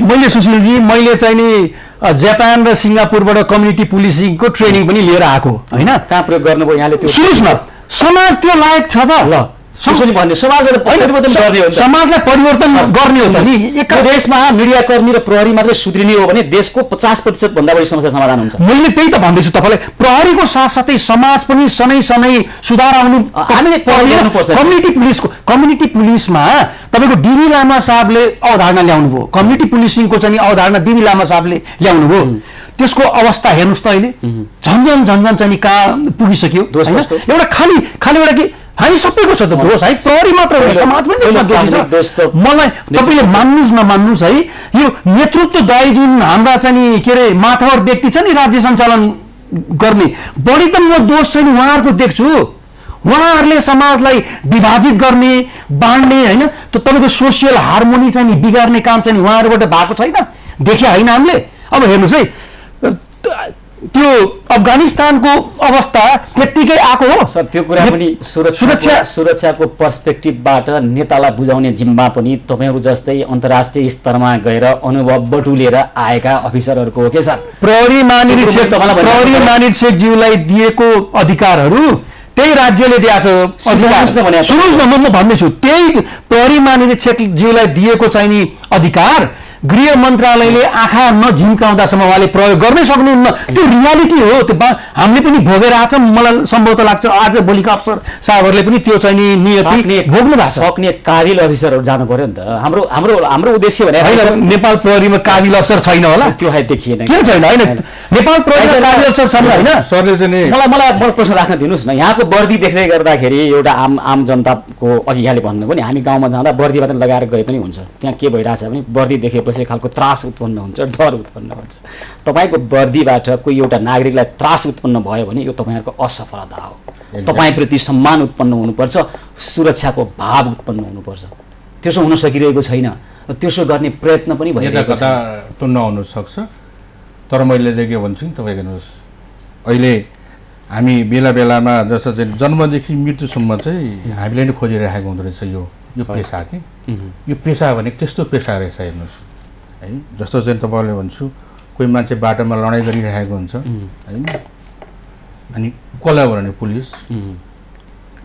मैले सुशीलजी मैले चाहिँ नि जापान र सिङ्गापुरबाट कम्युनिटी पुलिसिङको ट्रेनिङ पनि लिएर आएको होइन कहाँ प्रयोग गर्नुभयो यहाँले त्यो सुन्नुहोस् न समाज त्यो लायक छ त ल समाजलाई परिवर्तन गर्ने हो समाजलाई परिवर्तन गर्ने हो नि एक देशमा मिडियाकर्मी र प्रहरी मात्रै सुध्रिने हो भने देशको 50% भन्दा बढी समस्या समाधान हुन्छ मैले त्यही त भन्दैछु तपाईँलाई प्रहरीको साथसाथै समाज पनि सनै सनै सुधार आउनु हामीले कम्युनिटी पुलिसमा तपाईँको डिबी लामा साहबले अवधारणा ल्याउनु भयो कम्युनिटी पुलिसिङको चाहिँ अवधारणा डिबी लामा साहबले ल्याउनु भयो त्यसको अवस्था हेर्नुहोस् त अहिले झन्झन चाहिँ कहाँ पुगिसक्यो एउटा खाली एउटा के हामी सबैको छ त दोष है प्रहरी मात्र हो समाज पनि मलाई तपाईँले मान्नुहोस् नमान्नुहोस् है यो नेतृत्वदायी जुन हाम्रा चाहिँ के अरे माथावर व्यक्ति छ नि राज्य सञ्चालन गर्ने बढी त म दोष चाहिँ उहाँहरूको देख्छु उहाँहरूले समाजलाई विभाजित गर्ने बाँड्ने होइन त तपाईँको सोसियल हार्मोनी चाहिँ नि बिगार्ने काम चाहिँ उहाँहरूबाट भएको छैन देखे होइन हामीले अब हेर्नुहोस् है त्यो अफगानिस्तानको अवस्था त्यत्तिकै आएको हो सर त्यो कुरा पनि सुरक्षाको पर्सपेक्टिभबाट नेतालाई बुझाउने जिम्मा पनि तपाईँहरू जस्तै अन्तर्राष्ट्रिय स्तरमा गएर अनुभव बटुलेर आएका अफिसरहरूको हो के सर प्रहरी महानिरीक्षकज्यूलाई दिएको अधिकारहरू त्यही राज्यले दिएको छ सुन्नुहोस् न म भन्दैछु त्यही प्रहरी महानिरीक्षकज्यूलाई दिएको चाहिँ नि अधिकार गृह मन्त्रालयले आँखा नझिम्काउँदासम्म उहाँले प्रयोग गर्नै सक्नुहुन्न त्यो रियालिटी हो त्यो हामीले पनि भोगेर आएको छ मलाई सम्भवतः लाग्छ आज भोलिका अफसर साहबहरूले पनि त्यो चाहिँ नि नियति भोग्नु भएको सक्ने काबिल अफिसरहरू जानु पर्यो नि त हाम्रो उद्देश्य भने नेपाल प्रहरीमा काबिल अफसर छैन होला त्यो देखिएन किन छैन होइन नेपाल प्रहरीमा काबिल अफसर छैन होइन सरले चाहिँ मलाई प्रश्न राख्न दिनुहोस् न यहाँको वर्दी देख्दै गर्दाखेरि एउटा आम जनताको अघि यहाँले भन्नुभयो नि हामी गाउँमा जाँदा वर्दी मात्र लगाएर गए पनि हुन्छ त्यहाँ के भइरहेछ भने वर्दी देखेपछि खालको त्रास उत्पन्न हुन्छ डर उत्पन्न हुन्छ तपाईको वर्दीबाट कोही एउटा नागरिकलाई त्रास उत्पन्न भयो भने यो तपाईहरुको असफलता हो तपाईप्रति सम्मान उत्पन्न हुनुपर्छ सुरक्षाको भाव उत्पन्न हुनुपर्छ त्यसो हुन सकिरहेको छैन त्यसो गर्ने प्रयत्न पनि भइरहेको छ त्यो नहुन सक्छ तर मैले चाहिँ के भन्छु नि तपाईँ हेर्नुहोस् अहिले हामी बेला बेलामा जस्तो चाहिँ जन्मदेखि मृत्युसम्म चाहिँ हामीले नै खोजिरहेको हुँदो रहेछ यो पेसा के यो पेसा भने त्यस्तो पेसा रहेछ हेर्नुहोस् है। जस्तो चाहिँ तपाईँले भन्छु कोही मान्छे बाटोमा लडाइँ गरिरहेको हुन्छ होइन, अनि कसलाई भने पुलिस,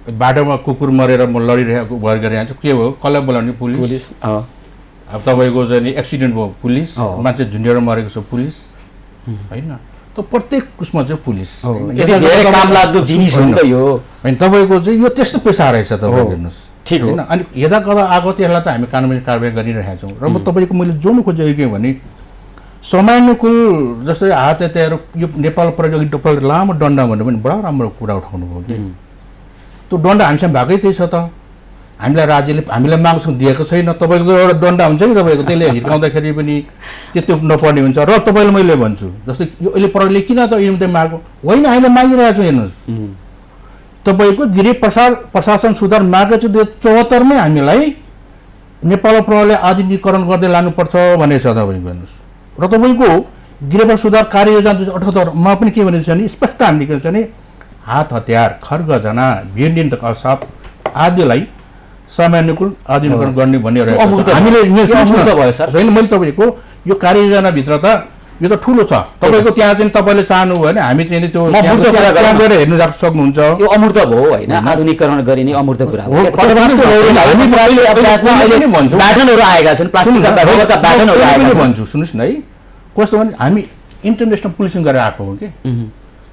बाटोमा कुकुर मरेर म लडिरहेको भर गरिरहेको छु के हो कसलाई बोलाउने पुलिस। अब तपाईँको चाहिँ एक्सिडेन्ट भयो पुलिस, मान्छे झुन्डेर मरेको छ पुलिस होइन। त प्रत्येक उसमा चाहिँ पुलिस कामलाग्दो जिनिस हो नि त यो होइन। तपाईँको चाहिँ यो त्यस्तो पेसा रहेछ तपाईँ हेर्नुहोस् ठिक हो। अनि यता कता आएको त्यसलाई त हामी कानुनी कारबाही गरिरहेका छौँ। र म तपाईँको मैले जोड्नु खोजेको के भने समयानुकूल जस्तै हात यताहरू यो नेपाल प्रहरी तपाईँले लामो दण्ड भन्नु पनि बडा राम्रो कुरा उठाउनु भयो कि त्यो दण्ड हामीसँग भएकै त्यही छ त। हामीलाई राज्यले हामीलाई माग्छौँ दिएको छैन। तपाईँको त एउटा दण्ड हुन्छ नि तपाईँको, त्यसले हिर्काउँदाखेरि पनि त्यति नपर्ने हुन्छ। र तपाईँले मैले भन्छु जस्तै यो अहिले प्रहरीले किन त यो मागो होइन, हामीले मागिरहेको छौँ हेर्नुहोस्। तपाईँको गृह प्रशासन सुधार मागेको छ 2074मै हामीलाई नेपाल प्रहरीले आधुनिकीकरण गर्दै लानुपर्छ भनेको छ तपाईँको हेर्नुहोस्। र तपाईँको गृह सुधार कार्ययोजना 78मा पनि के भनेको छ भने स्पष्ट हामीले के भन्छ भने हात हतियार खड्गजना भिड नियन्त्रक असाप आदिलाई समयानुकूल आधुनिकीकरण गर्ने भन्ने हामीले होइन। मैले तपाईँको यो कार्ययोजनाभित्र त यो त ठुलो छ तपाईँको त्यहाँ चाहिँ तपाईँले चाहनु भयो भने हामी चाहिँ त्यो गएर हेर्नु सक्नुहुन्छ। यो अमूर्त भयो होइन, आधुनिकीकरण गरिने अमूर्त कुरा हो। ब्याटनहरू आएका छन्, प्लास्टिकका ब्याटनहरू आएका छन्। भन्छु सुन्नुहोस् न है, कस्तो भने हामी इन्टरनेसनल पुलिसिङ गरेर आएको हो कि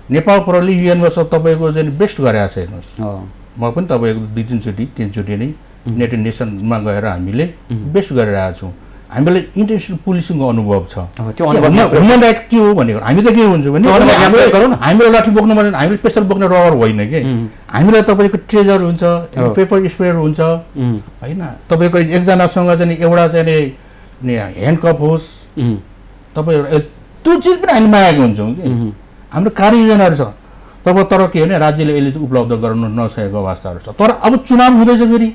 नेपाल प्रहरीले युएनमा तपाईँको चाहिँ बेस्ट गरेर छ हेर्नुहोस्। म पनि तपाईँको 2-3चोटि नै युनाइटेड नेसनमा गएर हामीले बेस्ट गरेर आएको छौँ। हामीलाई इन्टरनेसनल पुलिसिङको अनुभव छ। ह्युमन राइट के हो भनेको हामी त के हुन्छ भने हामीले लाठी बोक्नु भने हामीले पेस्टल बोक्ने रबर होइन कि हामीलाई तपाईँको ट्रेजर हुन्छ, पेपर स्प्रेयर हुन्छ होइन। तपाईँको एकजनासँग चाहिँ एउटा चाहिँ ह्यान्डकप होस् तपाईँ त्यो चिज पनि हामी मागेको हुन्छौँ कि हाम्रो कार्ययोजनाहरू छ। तब तर के भने राज्यले यसले चाहिँ उपलब्ध गराउन नसकेको अवस्थाहरू छ। तर अब चुनाव हुँदैछ फेरि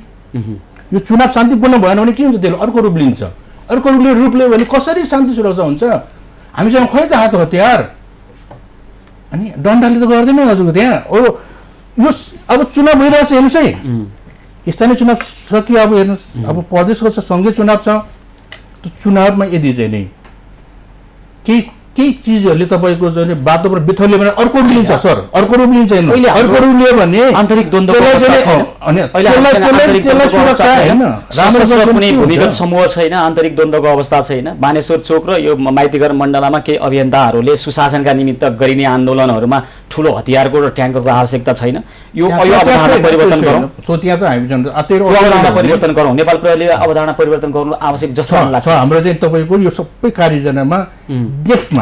यो चुनाव शान्तिपूर्ण भएन भने के हुन्छ त्यसले अर्को रूप लिन्छ। अर्को रूप लियो भने कसरी शान्ति सुरक्षा हुन्छ? हामीसँग खोइ त हात हतियार अनि डन्डाले त गर्दैन हजुरको त्यहाँ। यो अब चुनाव भइरहेको छ हेर्नुहोस् है, स्थानीय चुनाव सकियो अब हेर्नुहोस्, अब प्रदेशको छ सङ्घीय चुनाव छ। त्यो चुनावमा यदि चाहिँ नै केही चिजहरूले तपाईँको चाहिँ वातावरण बिथोल्यो भने अर्को रूप लिन्छ सर, अर्को रूप लिन्छ। अर्को रूप लियो भने आन्तरिक द्वन्द्वको अवस्था छैन, कुनै भूमिगत समूह छैन, आन्तरिक द्वन्द्वको अवस्था छैन। बानेश्वर चोक र यो माइतीघर मण्डलामा केही अभियन्ताहरूले सुशासनका निमित्त गरिने आन्दोलनहरूमा ठुलो हतियारको र ट्याङ्करको आवश्यकता छैन। यो अवधारणा परिवर्तन गरौँ, अवधारणा परिवर्तन गरौँ। नेपाल प्रहरीले अवधारणा परिवर्तन गर्नु आवश्यक जस्तो लाग्छ। हाम्रो चाहिँ तपाईँको यो सबै कार्ययोजनामा देशमा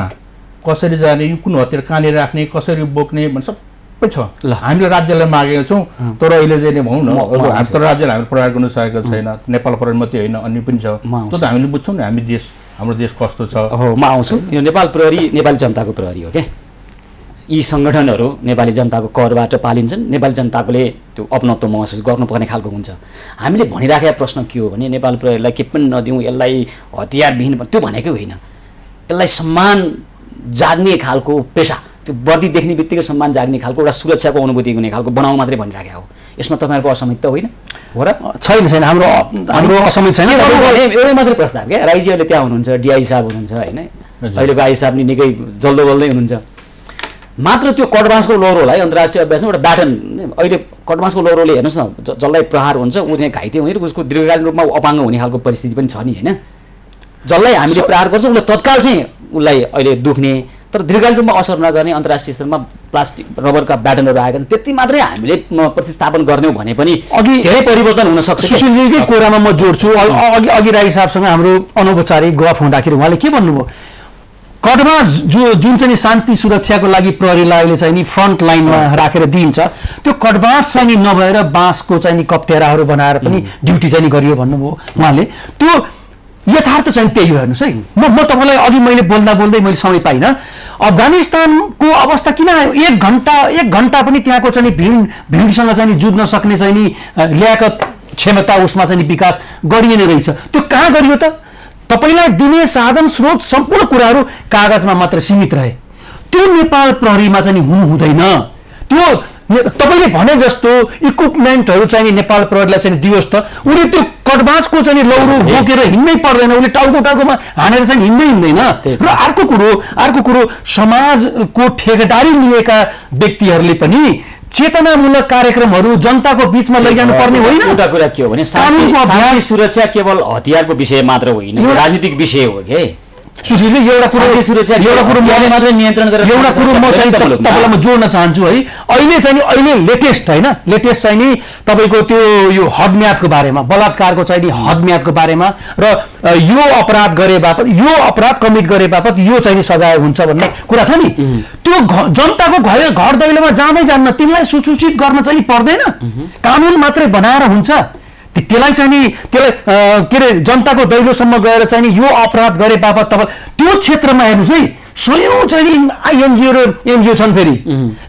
कसरी जाने, यो कुन हतियार कहाँनिर राख्ने, कसरी बोक्ने भन्ने सबै छ। हामीले राज्यलाई मागेका छौँ। तर अहिले चाहिँ भनौँ न राज्यले हामीले प्रयोग गर्न सकेको छैन। नेपाल प्रहरी मात्रै होइन अन्य पनि छ। त्यो त हामीले बुझ्छौँ नि हाम्रो देश कस्तो छ। म आउँछु। यो नेपाल प्रहरी नेपाली जनताको प्रहरी हो क्या। यी सङ्गठनहरू नेपाली जनताको करबाट पालिन्छन्। नेपाली जनताले त्यो अपनत्व महसुस गर्नुपर्ने खालको हुन्छ। हामीले भनिराखेका प्रश्न के हो भने नेपाल प्रहरीलाई के पनि नदिउँ, यसलाई हतियारविहीन त्यो भनेकै होइन। यसलाई सम्मान जाग्ने खालको पेसा, त्यो वर्दी देख्ने बित्तिकै सम्मान जाग्ने खालको एउटा सुरक्षाको अनुभूति हुने खालको बनाउँ मात्रै भनिराखेको हो। यसमा तपाईँहरूको असमित त होइन हो र? छैन हाम्रो असमित छैन। एउटै मात्रै प्रस्ताव क्या, राईजीहरूले त्यहाँ हुनुहुन्छ, डिआई साहब हुनुहुन्छ होइन, अहिलेको आई साहब नि निकै जल्दो हुनुहुन्छ। मात्र त्यो कटबाँसको लौरोलाई अन्तर्राष्ट्रिय अभ्यासमा एउटा ब्याटन, अहिले कटबाँसको लौरोले हेर्नुहोस् न जसलाई प्रहार हुन्छ ऊ चाहिँ घाइते हुने र उसको दीर्घकालीन रूपमा अपाङ्ग हुने खालको परिस्थिति पनि छ नि होइन। जसलाई हामीले प्रहार गर्छ उसले तत्काल चाहिँ उसलाई अहिले दुख्ने तर दीर्घकालीन रूपमा असर नगर्ने अन्तर्राष्ट्रिय स्तरमा प्लास्टिक रबरका ब्याटनहरू आएका छन्। त्यति मात्रै हामीले प्रतिस्थापन गर्यौँ भने पनि अघि धेरै परिवर्तन हुन सक्छ। सुशीलजीकै कोरामा म जोड्छु। अघि राई साहबसँग हाम्रो अनौपचारिक गफ हुँदाखेरि उहाँले के भन्नुभयो, कटबाँस जुन चाहिँ शान्ति सुरक्षाको लागि प्रहरीलाई अहिले चाहिँ नि फ्रन्ट लाइनमा राखेर दिइन्छ, त्यो कटबाँस चाहिँ नि नभएर बाँसको चाहिँ नि कप्टेराहरू बनाएर पनि ड्युटी चाहिँ नि गरियो भन्नुभयो उहाँले। त्यो यथार्थ चाहिँ त्यही हो हेर्नुहोस् है। म तपाईँलाई अघि मैले बोल्दै मैले समय पाइनँ। अफगानिस्तानको अवस्था किन आयो? एक घन्टा पनि त्यहाँको चाहिँ भिडसँग चाहिँ जुझ्न सक्ने चाहिँ नि ल्याकत क्षमता उसमा चाहिँ विकास गरिएन रहेछ। त्यो कहाँ गरियो त? तपाईँलाई दिने साधन स्रोत सम्पूर्ण कुराहरू कागजमा मात्र सीमित रहे। त्यो नेपाल प्रहरीमा चाहिँ हुनु हुँदैन। त्यो तपाईँले भने जस्तो इक्विपमेन्टहरू चाहिँ नेपाल प्रहरीलाई चाहिँ दियोस् त उसले त्यो कटबासको चाहिँ लौरो बोकेर हिँड्नै पर्दैन उसले टाउकोमा हानेर चाहिँ हिँड्दैन र अर्को कुरो समाजको ठेकेदारी लिएका व्यक्तिहरूले पनि चेतनामूलक कार्यक्रमहरू जनताको बीचमा लैजानु पर्ने होइन। एउटा कुरा के हो भने शान्ति सुरक्षा केवल हतियारको विषय मात्र होइन राजनीतिक विषय हो के सुशीलले एउटा कुरो मात्रै नियन्त्रण गरेर एउटा कुरो म चाहिँ तपाईँलाई म जोड्न चाहन्छु है अहिले लेटेस्ट होइन लेटेस्ट चाहिँ नि तपाईँको त्यो यो हदम्यादको बारेमा बलात्कारको चाहिँ नि हदम्यादको बारेमा र यो अपराध गरे बापत यो अपराध कमिट गरे बापत यो चाहिँ नि सजाय हुन्छ भन्ने कुरा छ नि त्यो जनताको घर दैलोमा जाँदै जान्न तिनलाई सुसूचित गर्न चाहिँ पर्दैन कानुन मात्रै बनाएर हुन्छ त्यसलाई चाहिँ नि त्यसलाई के अरे जनताको दैलोसम्म गएर चाहिँ नि यो अपराध गरे बापत तपाईँ त्यो क्षेत्रमा हेर्नुहोस् है सयौं चाहिँ एनजिओ छन् फेरि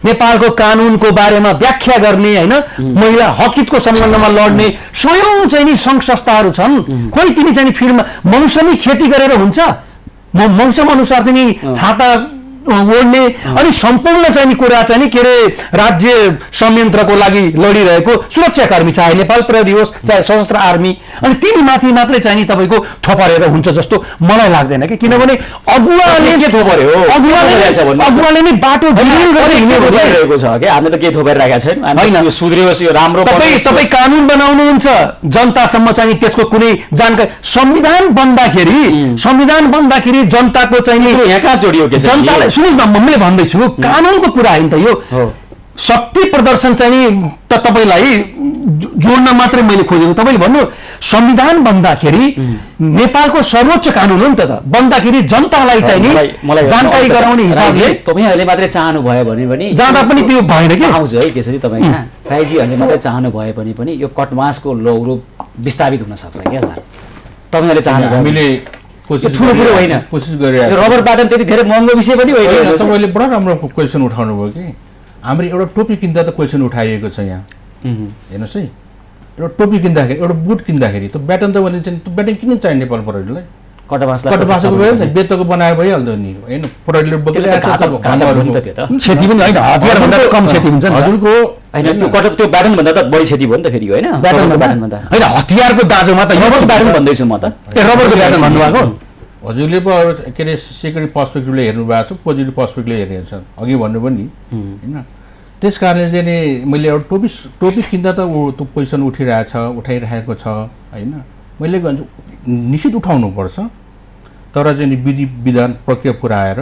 नेपालको कानुनको बारेमा व्याख्या गर्ने होइन महिला हकितको सम्बन्धमा लड्ने सयौं चाहिँ नि सङ्घ संस्थाहरू छन् खोइ तिनी चाहिँ फिल्डमा मौसमी खेती गरेर हुन्छ मौसम अनुसार चाहिँ नि छाता ओड्ने अनि सम्पूर्ण चाहिँ कुरा चाहिँ के अरे राज्य संयन्त्रको लागि लडिरहेको सुरक्षाकर्मी चाहे नेपाल प्रहरी होस् चाहे सशस्त्र आर्मी अनि तिनी माथि मात्रै चाहिँ नि तपाईँको थोपरेर हुन्छ जस्तो मलाई लाग्दैन कि किनभने अगुवाले के थोपरे हो अगुवाले नै बाटो हिँडिरहेको छ कि हामीले त के थोपेर राखेका छैन होइन यो सुध्रियोस् यो राम्रो तपाईँ कानुन बनाउनुहुन्छ जनतासम्म चाहिँ त्यसको कुनै जानकारी संविधान बन्दाखेरि जनताको चाहिँ यहाँ कहाँ जोडियो के जनतालाई सुन्नुहोस् न मैले भन्दैछु कानुनको कुरा होइन त यो शक्ति प्रदर्शन चाहिँ त तपाईँलाई जोड्न मात्रै मैले खोजेको तपाईँले भन्नु संविधान बन्दाखेरि नेपालको सर्वोच्च कानुन हो नि त बन्दाखेरि जनतालाई चाहिँ नि जानकारी गराउने हिसाबले तपाईँहरूले मात्रै चाहनु भयो भने पनि जाँदा पनि त्यो भएन कि आउँछ है त्यसरी तपाईँ राईजीहरूले मात्रै चाहनु भए पनि यो कटमासको लौरो विस्थापित हुन सक्छ क्या सर तपाईँहरूले चाहनु हामीले ठुलो कुरो होइन कोसिस गरिरहेको रबर बाटन त्यति धेरै महँगो विषय पनि होइन तपाईँले बडा राम्रो क्वेसन उठाउनु भयो कि हाम्रो एउटा टोपी किन्दा त क्वेसन उठाइएको छ यहाँ हेर्नुहोस् है एउटा टोपी किन्दाखेरि एउटा बुट किन्दाखेरि त ब्याटन त भने चाहिँ त्यो ब्याटन किन चाहियो नेपाल प्रहरीलाई कटबासको भयो नि बेतको बनायो भइहाल्थ्यो नि होइन प्रहरीले क्षति पनि होइन हतियारभन्दा कम क्षति हुन्छ हजुरको होइन त्यो ब्याटन भन्दा त बढी क्षति भयो नि त फेरि होइन होइन हतियारको दाँजोमा त रबरको ब्याटन भन्दैछु म त रबरको ब्याटन भन्नुभएको हजुरले पो के अरे सेकेन्ड पर्सपेक्टिभले हेर्नु भएको छ पोजिटिभ पर्सपेक्टिभले हेरेको छ अघि भन्नु पनि होइन त्यस कारणले चाहिँ नि मैले एउटा टोपी किन्दा त त्यो पोजिसन उठाइरहेको छ होइन मैले भन्छु निश्चित उठाउनुपर्छ तर चाहिँ विधि विधान प्रक्रिया पुऱ्याएर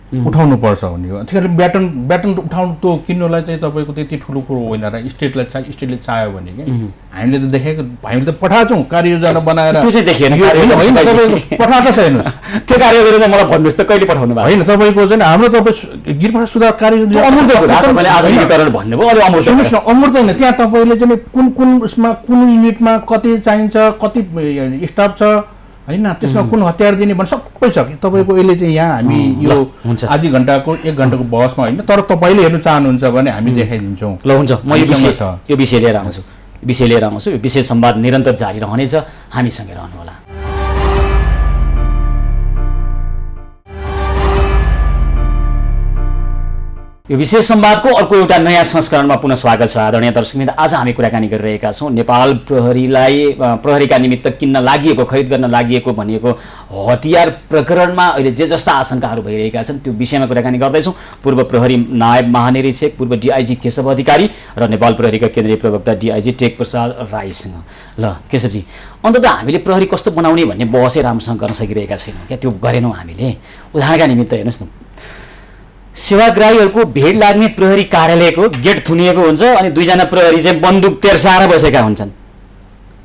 उठाउनुपर्छ भन्ने हो त्यही कारण ब्याटन उठाउनु त्यो किन्नुलाई चाहिँ तपाईँको त्यति ठुलो कुरो होइन र स्टेटले चाह्यो भने कि हामीले त देखेको हामीले त पठाएको छौँ कार्ययोजना बनाएर पठाएको छ हेर्नुहोस् त्यो कार्ययोजना मलाई भन्नुहोस् त कहिले पठाउनु भयो होइन तपाईँको चाहिँ हाम्रो तपाईँ गिरफार सुधार कार्ययोजना आधुनिकीकरण भन्नुभयो अलिक अमूर्त सुन्नुहोस् न अमूर्त होइन त्यहाँ तपाईँले चाहिँ कुन उसमा कुन युनिटमा कति चाहिन्छ कति स्टाफ छ होइन त्यसमा कुन हतियार दिने भन्ने सबै छ कि तपाईँको यसले चाहिँ यहाँ हामी यो आधी घन्टाको 1 घन्टाको बहसमा होइन तर तपाईँले हेर्नु चाहनुहुन्छ भने हामी देखाइदिन्छौँ ल हुन्छ म यो विषय लिएर आउँछु यो विशेष संवाद निरन्तर जारी रहनेछ हामीसँगै रहनुहोला। यो विशेष संवादको अर्को एउटा नयाँ संस्करणमा पुनः स्वागत छ आदरणीय दर्शकवृन्द। आज हामी कुराकानी गरिरहेका छौँ नेपाल प्रहरीका निमित्त किन्न लागि खरिद गर्न लागि भनिएको हतियार प्रकरणमा अहिले जे जस्ता आशंकाहरू भइरहेका छन् त्यो विषयमा कुराकानी गर्दैछौँ पूर्व प्रहरी नायब महानिरीक्षक पूर्व डिआइजी केशव अधिकारी र नेपाल प्रहरीका केन्द्रीय प्रवक्ता डिआइजी टेक प्रसाद राईसँग। ल केशवजी अन्ततः हामीले प्रहरी कस्तो बनाउने भन्ने बहसै राम्रोसँग गर्न सकिरहेका छैनौँ क्या त्यो गरेनौँ हामीले। उदाहरणका निमित्त हेर्नुहोस् न सेवाग्राहीहरूको भेट लाग्ने प्रहरी कार्यालयको गेट थुनिएको हुन्छ अनि 2 जना प्रहरी चाहिँ बन्दुक तेर्साएर बसेका हुन्छन्।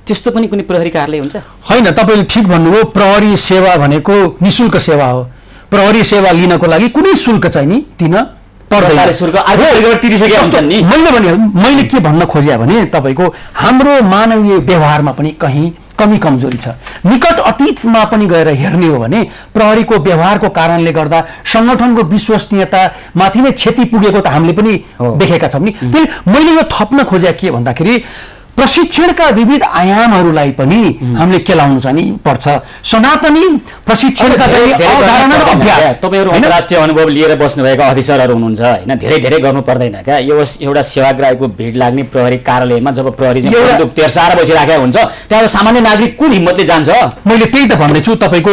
त्यस्तो पनि कुनै प्रहरी कार्यालय हुन्छ होइन। तपाईँले ठिक भन्नुभयो प्रहरी सेवा भनेको निःशुल्क सेवा हो। प्रहरी सेवा लिनको लागि कुनै शुल्क चाहिँ नि दिन पर्दैन। शुल्क तिरिसकेका हुन्छन् नि। मैले के भन्न खोजेँ भने तपाईँको हाम्रो मानवीय व्यवहारमा पनि कहीँ कमी कमजोरी छ। निकट अतीतमा पनि गएर हेर्ने हो भने प्रहरीको व्यवहारको कारणले गर्दा संगठनको विश्वसनीयता माथि नै क्षति पुगेको त हामीले पनि देखेका छौँ नि। मैले यो थप्न खोजे के भन्दाखेरि प्रशिक्षणका विविध आयामहरूलाई पनि हामीले केलाउनु चाहिँ नि पर्छ। सनातनी प्रशिक्षणका चाहिँ अवधारणा र अभ्यास तपाईहरु अन्तर्राष्ट्रिय अनुभव लिएर बस्नुभएका अफिसरहरू हुनुहुन्छ हैन, धेरै गर्नु पर्दैन क्या। यो एउटा सेवाग्राहीको भिड लाग्ने प्रहरी कार्यालयमा जब प्रहरी चाहिँ बन्दुक तेर्साएर बसिराखेको हुन्छ त्यहाँ सामान्य नागरिक कुन हिम्मतले जान्छ? मैले त्यही त भन्दैछु, तपाईको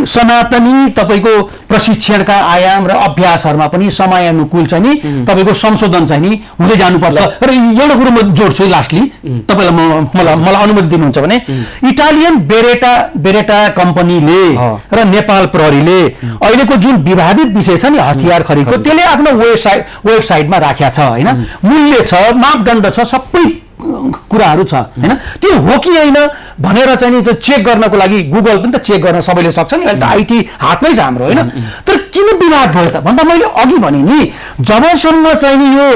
सनातनी तपाईको प्रशिक्षणका आयाम र अभ्यासहरुमा पनि समयानुकूल चाहिँ नि तपाईको संशोधन चाहिँ नि हुँदै जानुपर्छ। र एउटा कुरो म जोड्छु लास्टली, तपाईलाई मलाई अनुमति दिनुहुन्छ भने इटालियन बेरेटा कम्पनीले र नेपाल प्रहरीले अहिलेको जुन विवादित विषय छ नि हतियार खरिदको, त्यसले आफ्नो वेबसाइटमा राखेको छ हैन, मूल्य छ, मापदण्ड छ, सबै कुराहरू छ हैन। त्यो हो कि होइन भनेर चाहिँ नि चेक गर्नको लागि गुगल पनि त चेक गर्न सबैले सक्छ नि, अहिले त आइटी हातमै छ हाम्रो हैन। तर किन विवाद भयो त भन्दा मैले अघि भने नि जबसम्म चाहिँ नि यो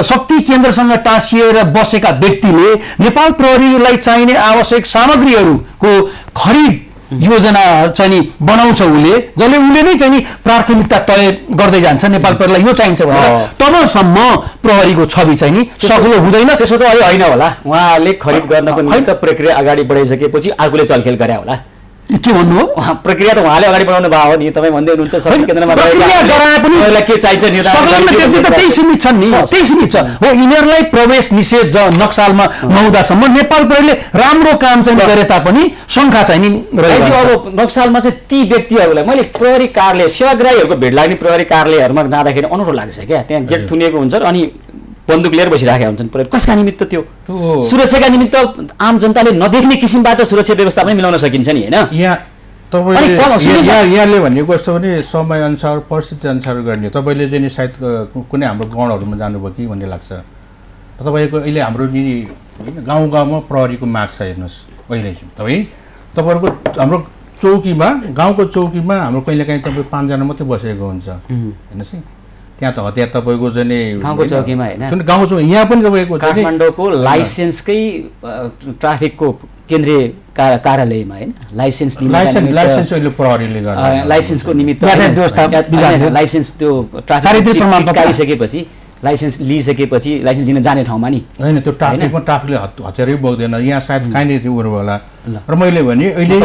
शक्ति केन्द्रसँग टाँसिएर बसेका व्यक्तिले नेपाल प्रहरीलाई चाहिने आवश्यक सामग्रीहरूको खरिद योजना चाहिँ नि बनाउँछ जसले नै चाहिँ नि प्राथमिकता तय गर्दै जान्छ नेपाल प्रहरीलाई यो चाहिन्छ भनेर, तबसम्म प्रहरीको छवि चाहिँ नि सग्लो हुँदैन। त्यसो त अहिले होइन होला, उहाँले खरिद गर्नको निमित्त प्रक्रिया अगाडि बढाइसकेपछि अर्कोले चलखेल गरे होला। के भन्नु हो? प्रक्रिया त उहाँले अगाडि बढाउनु भयो नि, तपाईँ भन्दै हुनुहुन्छ शक्ति केन्द्रमा के चाहिन्छ त्यही सीमित छन् नि, त्यही सीमित छ हो। यिनीहरूलाई प्रवेश निषेध नक्सालमा नहुँदासम्म नेपाल प्रहरीले राम्रो काम चाहिँ गरे तापनि शङ्का चाहिँ नि रहेछ। अब नक्सालमा चाहिँ ती व्यक्तिहरूलाई मैले प्रहरी कार्यालय सेवाग्राहीहरूको भिड लाग्ने प्रहरी कार्यालयहरूमा जाँदाखेरि अनौठो लाग्छ क्या, त्यहाँ गेट थुनिएको हुन्छ अनि बन्दुक लिएर बसिराखेका हुन्छन् प्रहरी। कसका निमित्त? त्यो सुरक्षाका निमित्त आम जनताले नदेख्ने किसिमबाट सुरक्षा व्यवस्था पनि मिलाउन सकिन्छ नि हैन। यहाँले भनेको कस्तो भने समय अनुसार परिस्थिति अनुसार गर्ने। तपाईँले चाहिँ नि सायद कुनै हाम्रो गाउँहरूमा जानुभयो कि भन्ने लाग्छ। तपाईँको अहिले हाम्रो गाउँमा प्रहरीको माग छ हेर्नुहोस्। अहिले तपाईँहरूको हाम्रो चौकीमा, गाउँको चौकीमा हाम्रो कहिलेकाहीँ तपाईँ 5 जना मात्रै बसेको हुन्छ हेर्नुहोस् है। त्यहाँ त हतियार तपाईँको चाहिँ गाउँको चौकीमा हैन, गाउँको चौकी यहाँ पनि तपाईँको काठमाडौँको लाइसेन्सकै ट्राफिकको केन्द्रीय कार्यालयमा हैन, लाइसेन्स अहिले प्रहरीले गर्दा लाइसेन्सको निमित्त लाइसेन्स त्यो ट्राफिक काटिसकेपछि लाइसेन्स लिइसकेपछि लाइसेन्स दिन जाने ठाउँमा नि होइन, त्यो ट्राफिकले हतियारै बोक्दैन। यहाँ सायद कहीँनिर थियो उयो होला। र मैले भने अहिले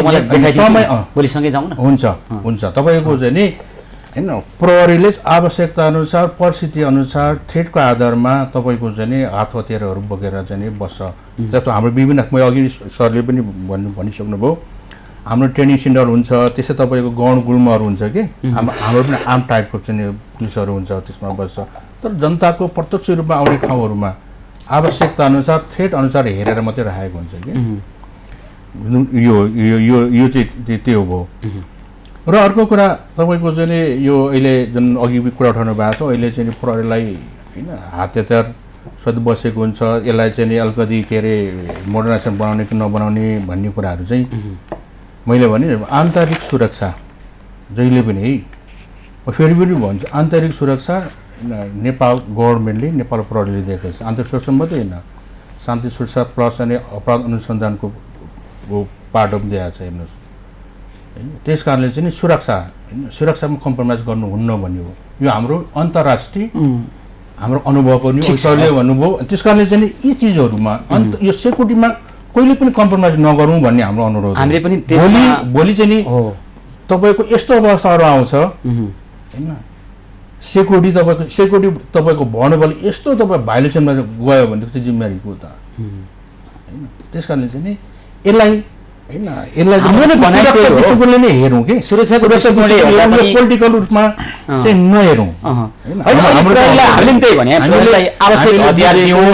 समय भोलिसँगै जाउँ न। हुन्छ तपाईँको चाहिँ नि हैन, प्रहरीले आवश्यकता अनुसार परिस्थिति अनुसार थ्रेटको आधारमा तपाईँको चाहिँ नि हात हतियारहरू बोकेर चाहिँ नि बस्छ। जस्तो हाम्रो विभिन्न मैले अघि सरले पनि भनिसक्नुभयो, हाम्रो ट्रेनिङ सेन्टर हुन्छ, त्यसै तपाईँको गौण गुल्महरू हुन्छ कि हाम्रो पनि आम टाइपको चाहिँ पुलिसहरू हुन्छ, त्यसमा बस्छ। तर जनताको प्रत्यक्ष रूपमा आउने ठाउँहरूमा आवश्यकता अनुसार थ्रेट अनुसार हेरेर मात्रै राखेको हुन्छ कि यो चाहिँ त्यो भयो। र अर्को कुरा तपाईँको चाहिँ यो अहिले जुन अघि कुरा उठाउनु भएको छ, अहिले चाहिँ प्रहरीलाई होइन हात हतियार सधैँ बसेको हुन्छ, यसलाई चाहिँ नि अलिकति के अरे मोडर्नाइजेसन बनाउने कि नबनाउने भन्ने कुराहरू चाहिँ मैले भने आन्तरिक सुरक्षा जहिले पनि है, फेरि पनि भन्छु आन्तरिक सुरक्षा नेपाल गभर्मेन्टले नेपाल प्रहरीले दिएको छ। आन्तरिक सुरक्षा मात्रै होइन, शान्ति सुरक्षा प्लस अनि अपराध अनुसन्धानको पार्ट अफ दिएको छ हेर्नुहोस्। त्यस कारणले चाहिँ सुरक्षामा कम्प्रोमाइज गर्नुहुन्न भन्ने हो। यो हाम्रो अन्तर्राष्ट्रिय हाम्रो अनुभव पनि सरले भन्नुभयो। त्यस कारणले चाहिँ यी चिजहरूमा यो सेक्युरिटीमा कहिले पनि कम्प्रोमाइज नगरौँ भन्ने हाम्रो अनुरोध। हामीले पनि भोलि चाहिँ नि तपाईँको यस्तो अवस्थाहरू आउँछ होइन, सेक्युरिटी तपाईँको भन्नुभयो यस्तो तपाईँ भाइलेसनमा गयो भने चाहिँ जिम्मेवारी को त होइन। त्यस कारणले चाहिँ नि यसलाई नै हेरौँ कि सुरक्षाको पोलिटिकल रूपमा चाहिँ नहेरौँ।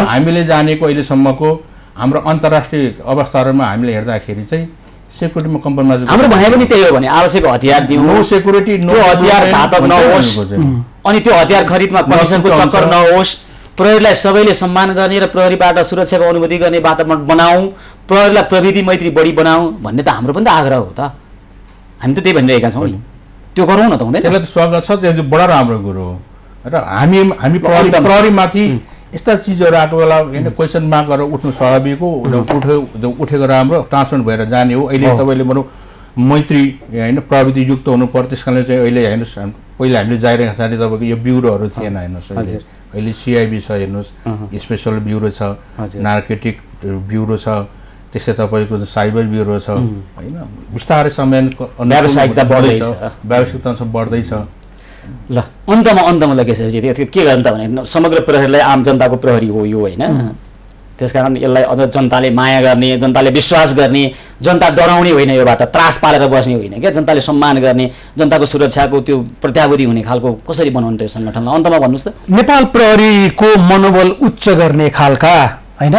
हामीले जानेको अहिलेसम्मको हाम्रो अन्तर्राष्ट्रिय अवस्थाहरूमा हामीले हेर्दाखेरि चाहिँ सेक्युरिटीमा कम्प्रोमाइज हाम्रो भनाइ पनि त्यही हो भने आवश्यक हतियार दिउँ, नो सेक्युरिटी, नो हतियार घातक नहोस्, अनि त्यो हतियार खरिदमा कमिसनको चक्कर नहोस्, प्रहरीलाई सबैले सम्मान गर्ने र प्रहरीबाट सुरक्षाको अनुभूति गर्ने वातावरण बनाऊ, प्रहरीलाई प्रविधि मैत्री बढी बनाऊ भन्ने त हाम्रो पनि त आग्रह हो त। हामी त त्यही भनिरहेका छौँ नि, त्यो गरौँ न त हुँदैन? त्यसलाई त स्वागत छ, त्यो बडा राम्रो कुरो हो। र हामी प्रहरीमाथि यस्ता चिजहरू आएको बेला होइन क्वेसन मार्क गरेर उठ्नु स्वाभाविक हो, उठेको राम्रो ट्रान्सफर भएर जाने हो। अहिले तपाईँले भनौँ मैत्री होइन प्रविधि युक्त हुनु पर्यो। त्यस कारणले चाहिँ अहिले हेर्नुहोस् पहिला हामीले जाइरहेको खाँदा तपाईँको यो ब्युरोहरू थिएन हेर्नुहोस्, अहिले सिआइबी छ हेर्नुहोस्, स्पेसल ब्युरो छ, नार्कोटिक ब्युरो छ, त्यसै तपाईँको साइबर ब्युरो छ होइन, बिस्तारै समय व्यावसायिकता बढ्दैछ, व्यावसायिकता बढ्दैछ। ल अन्तमा लगेपछि त्यो के गर्नु त भने समग्र प्रहरीलाई आम जनताको प्रहरी हो यो होइन, त्यसकारण यसलाई अझ जनताले माया गर्ने, जनताले विश्वास गर्ने, जनता डराउने होइन, योबाट त्रास पालेर बस्ने होइन क्या, जनताले सम्मान गर्ने, जनताको सुरक्षाको त्यो प्रत्याभूति हुने खालको कसरी बनाउनु त्यो सङ्गठनलाई अन्तमा भन्नुहोस् त। नेपाल प्रहरीको मनोबल उच्च गर्ने खालका होइन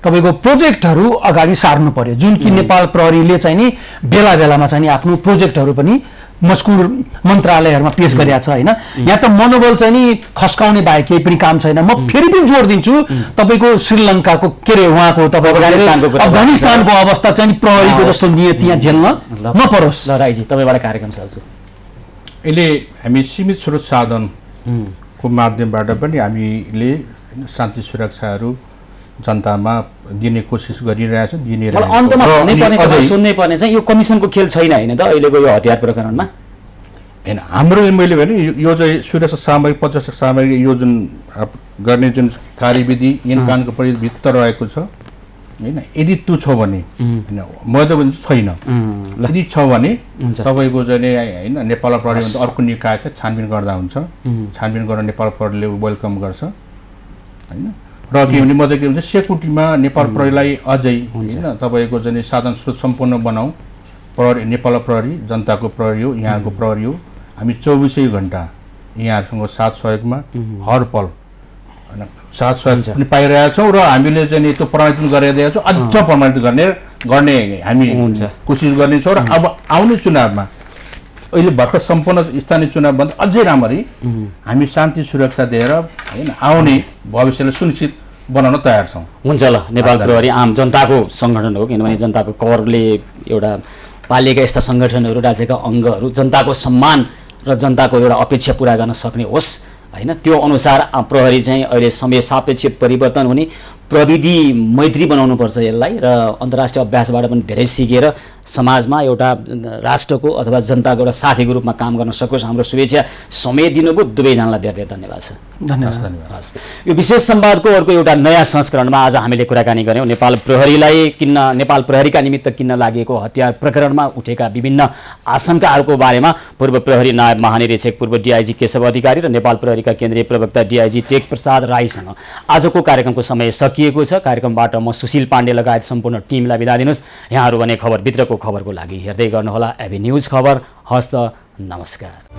तपाईँको प्रोजेक्टहरू अगाडि सार्नु पर्यो, जुन कि नेपाल प्रहरीले चाहिँ नि बेला बेलामा चाहिँ नि आफ्नो प्रोजेक्टहरू पनि मस्कुर मन्त्रालयहरूमा पेश गरेका छ होइन। यहाँ त मनोबल चाहिँ नि खस्काउने बाहेक केही पनि काम छैन। म फेरि पनि जोड दिन्छु, तपाईँको श्रीलङ्काको के अरे उहाँको तपाईँको अफगानिस्तानको अवस्था चाहिँ प्रहरीको जस्तो नियति यहाँ झेल्न नपरोस्। ल राईजी तपाईँबाट कार्यक्रम सक्छु। अहिले हामी सीमित स्रोत साधनको माध्यमबाट पनि हामीले शान्ति सुरक्षाहरू जनतामा दिने कोसिस गरिरहेछ, अन्तमा सुन्नै पर्ने चाहिँ यो कमिसनको खेल छैन होइन त अहिलेको यो हतियार प्रकरणमा होइन। हाम्रो मैले भने यो चाहिँ सुरक्षा सामग्री प्रत्यक्ष सामग्री यो जुन गर्ने जुन कार्यविधि ऐन कानुनको परिधिभित्र रहेको छ होइन, यदि त्यो छ भने होइन म त भन्छु छैन, यदि छ भने तपाईँको चाहिँ होइन नेपाल प्रहरी अर्को निकाय छ छानबिन गर्दा हुन्छ, छानबिन गरेर नेपाल प्रहरीले वेलकम गर्छ होइन। र के भने म चाहिँ के भन्छ सेक्युरिटीमा नेपाल प्रहरीलाई अझै होइन तपाईँको चाहिँ साधन स्रोत सम्पूर्ण बनाऊ। प्रहरी नेपाल प्रहरी जनताको प्रहरी हो, यहाँको प्रहरी हो, हामी 24 घण्टा यहाँहरूसँग साथ सहयोगमा हर पल होइन साथ सहयोग पनि पाइरहेका छौँ र हामीले चाहिँ त्यो प्रमाणित गरिरहेका छौँ, अझ प्रमाणित गर्ने हामी कोसिस गर्नेछौँ। र अब आउने चुनावमा अहिले भर्खर सम्पूर्ण स्थानीय चुनावभन्दा अझै राम्ररी हामी शान्ति सुरक्षा दिएर होइन आउने भविष्यलाई सुनिश्चित बनाउन तयार छौँ। हुन्छ ल, नेपाल प्रहरी आम जनताको सङ्गठन हो, किनभने जनताको करले एउटा पालिएका यस्ता सङ्गठनहरू राज्यका अङ्गहरू जनताको सम्मान र जनताको एउटा अपेक्षा पुरा गर्न सक्ने होस् होइन, त्यो अनुसार प्रहरी चाहिँ अहिले समय सापेक्ष परिवर्तन हुने प्रविधि मैत्री बनाउनुपर्छ यसलाई र अन्तर्राष्ट्रिय अभ्यासबाट पनि धेरै सिकेर समाजमा एउटा राष्ट्रको अथवा जनताको एउटा साथीको रूपमा काम गर्न सकोस्। हाम्रो शुभेच्छा। समय दिनुभयो दुवैजनालाई धेरै धेरै धन्यवाद छ। धन्यवाद। यो विशेष संवादको अर्को एउटा नयाँ संस्करणमा आज हामीले कुराकानी गऱ्यौँ नेपाल प्रहरीका निमित्त किन्न लागेको हतियार प्रकरणमा उठेका विभिन्न आशंकाहरूको बारेमा पूर्व प्रहरी नायब महानिरीक्षक पूर्व डिआइजी केशव अधिकारी र नेपाल प्रहरीका केन्द्रीय प्रवक्ता डिआइजी टेक प्रसाद राईसँग आजको कार्यक्रमको समय सकिएको छ। कार्यक्रमबाट म सुशील पाण्डे लगायत सम्पूर्ण टिमलाई बिदा दिनुहोस्। यहाँहरू भने खबरभित्रको खबरको लागि हेर्दै गर्नुहोला एबी न्युज खबर। हस्त नमस्कार।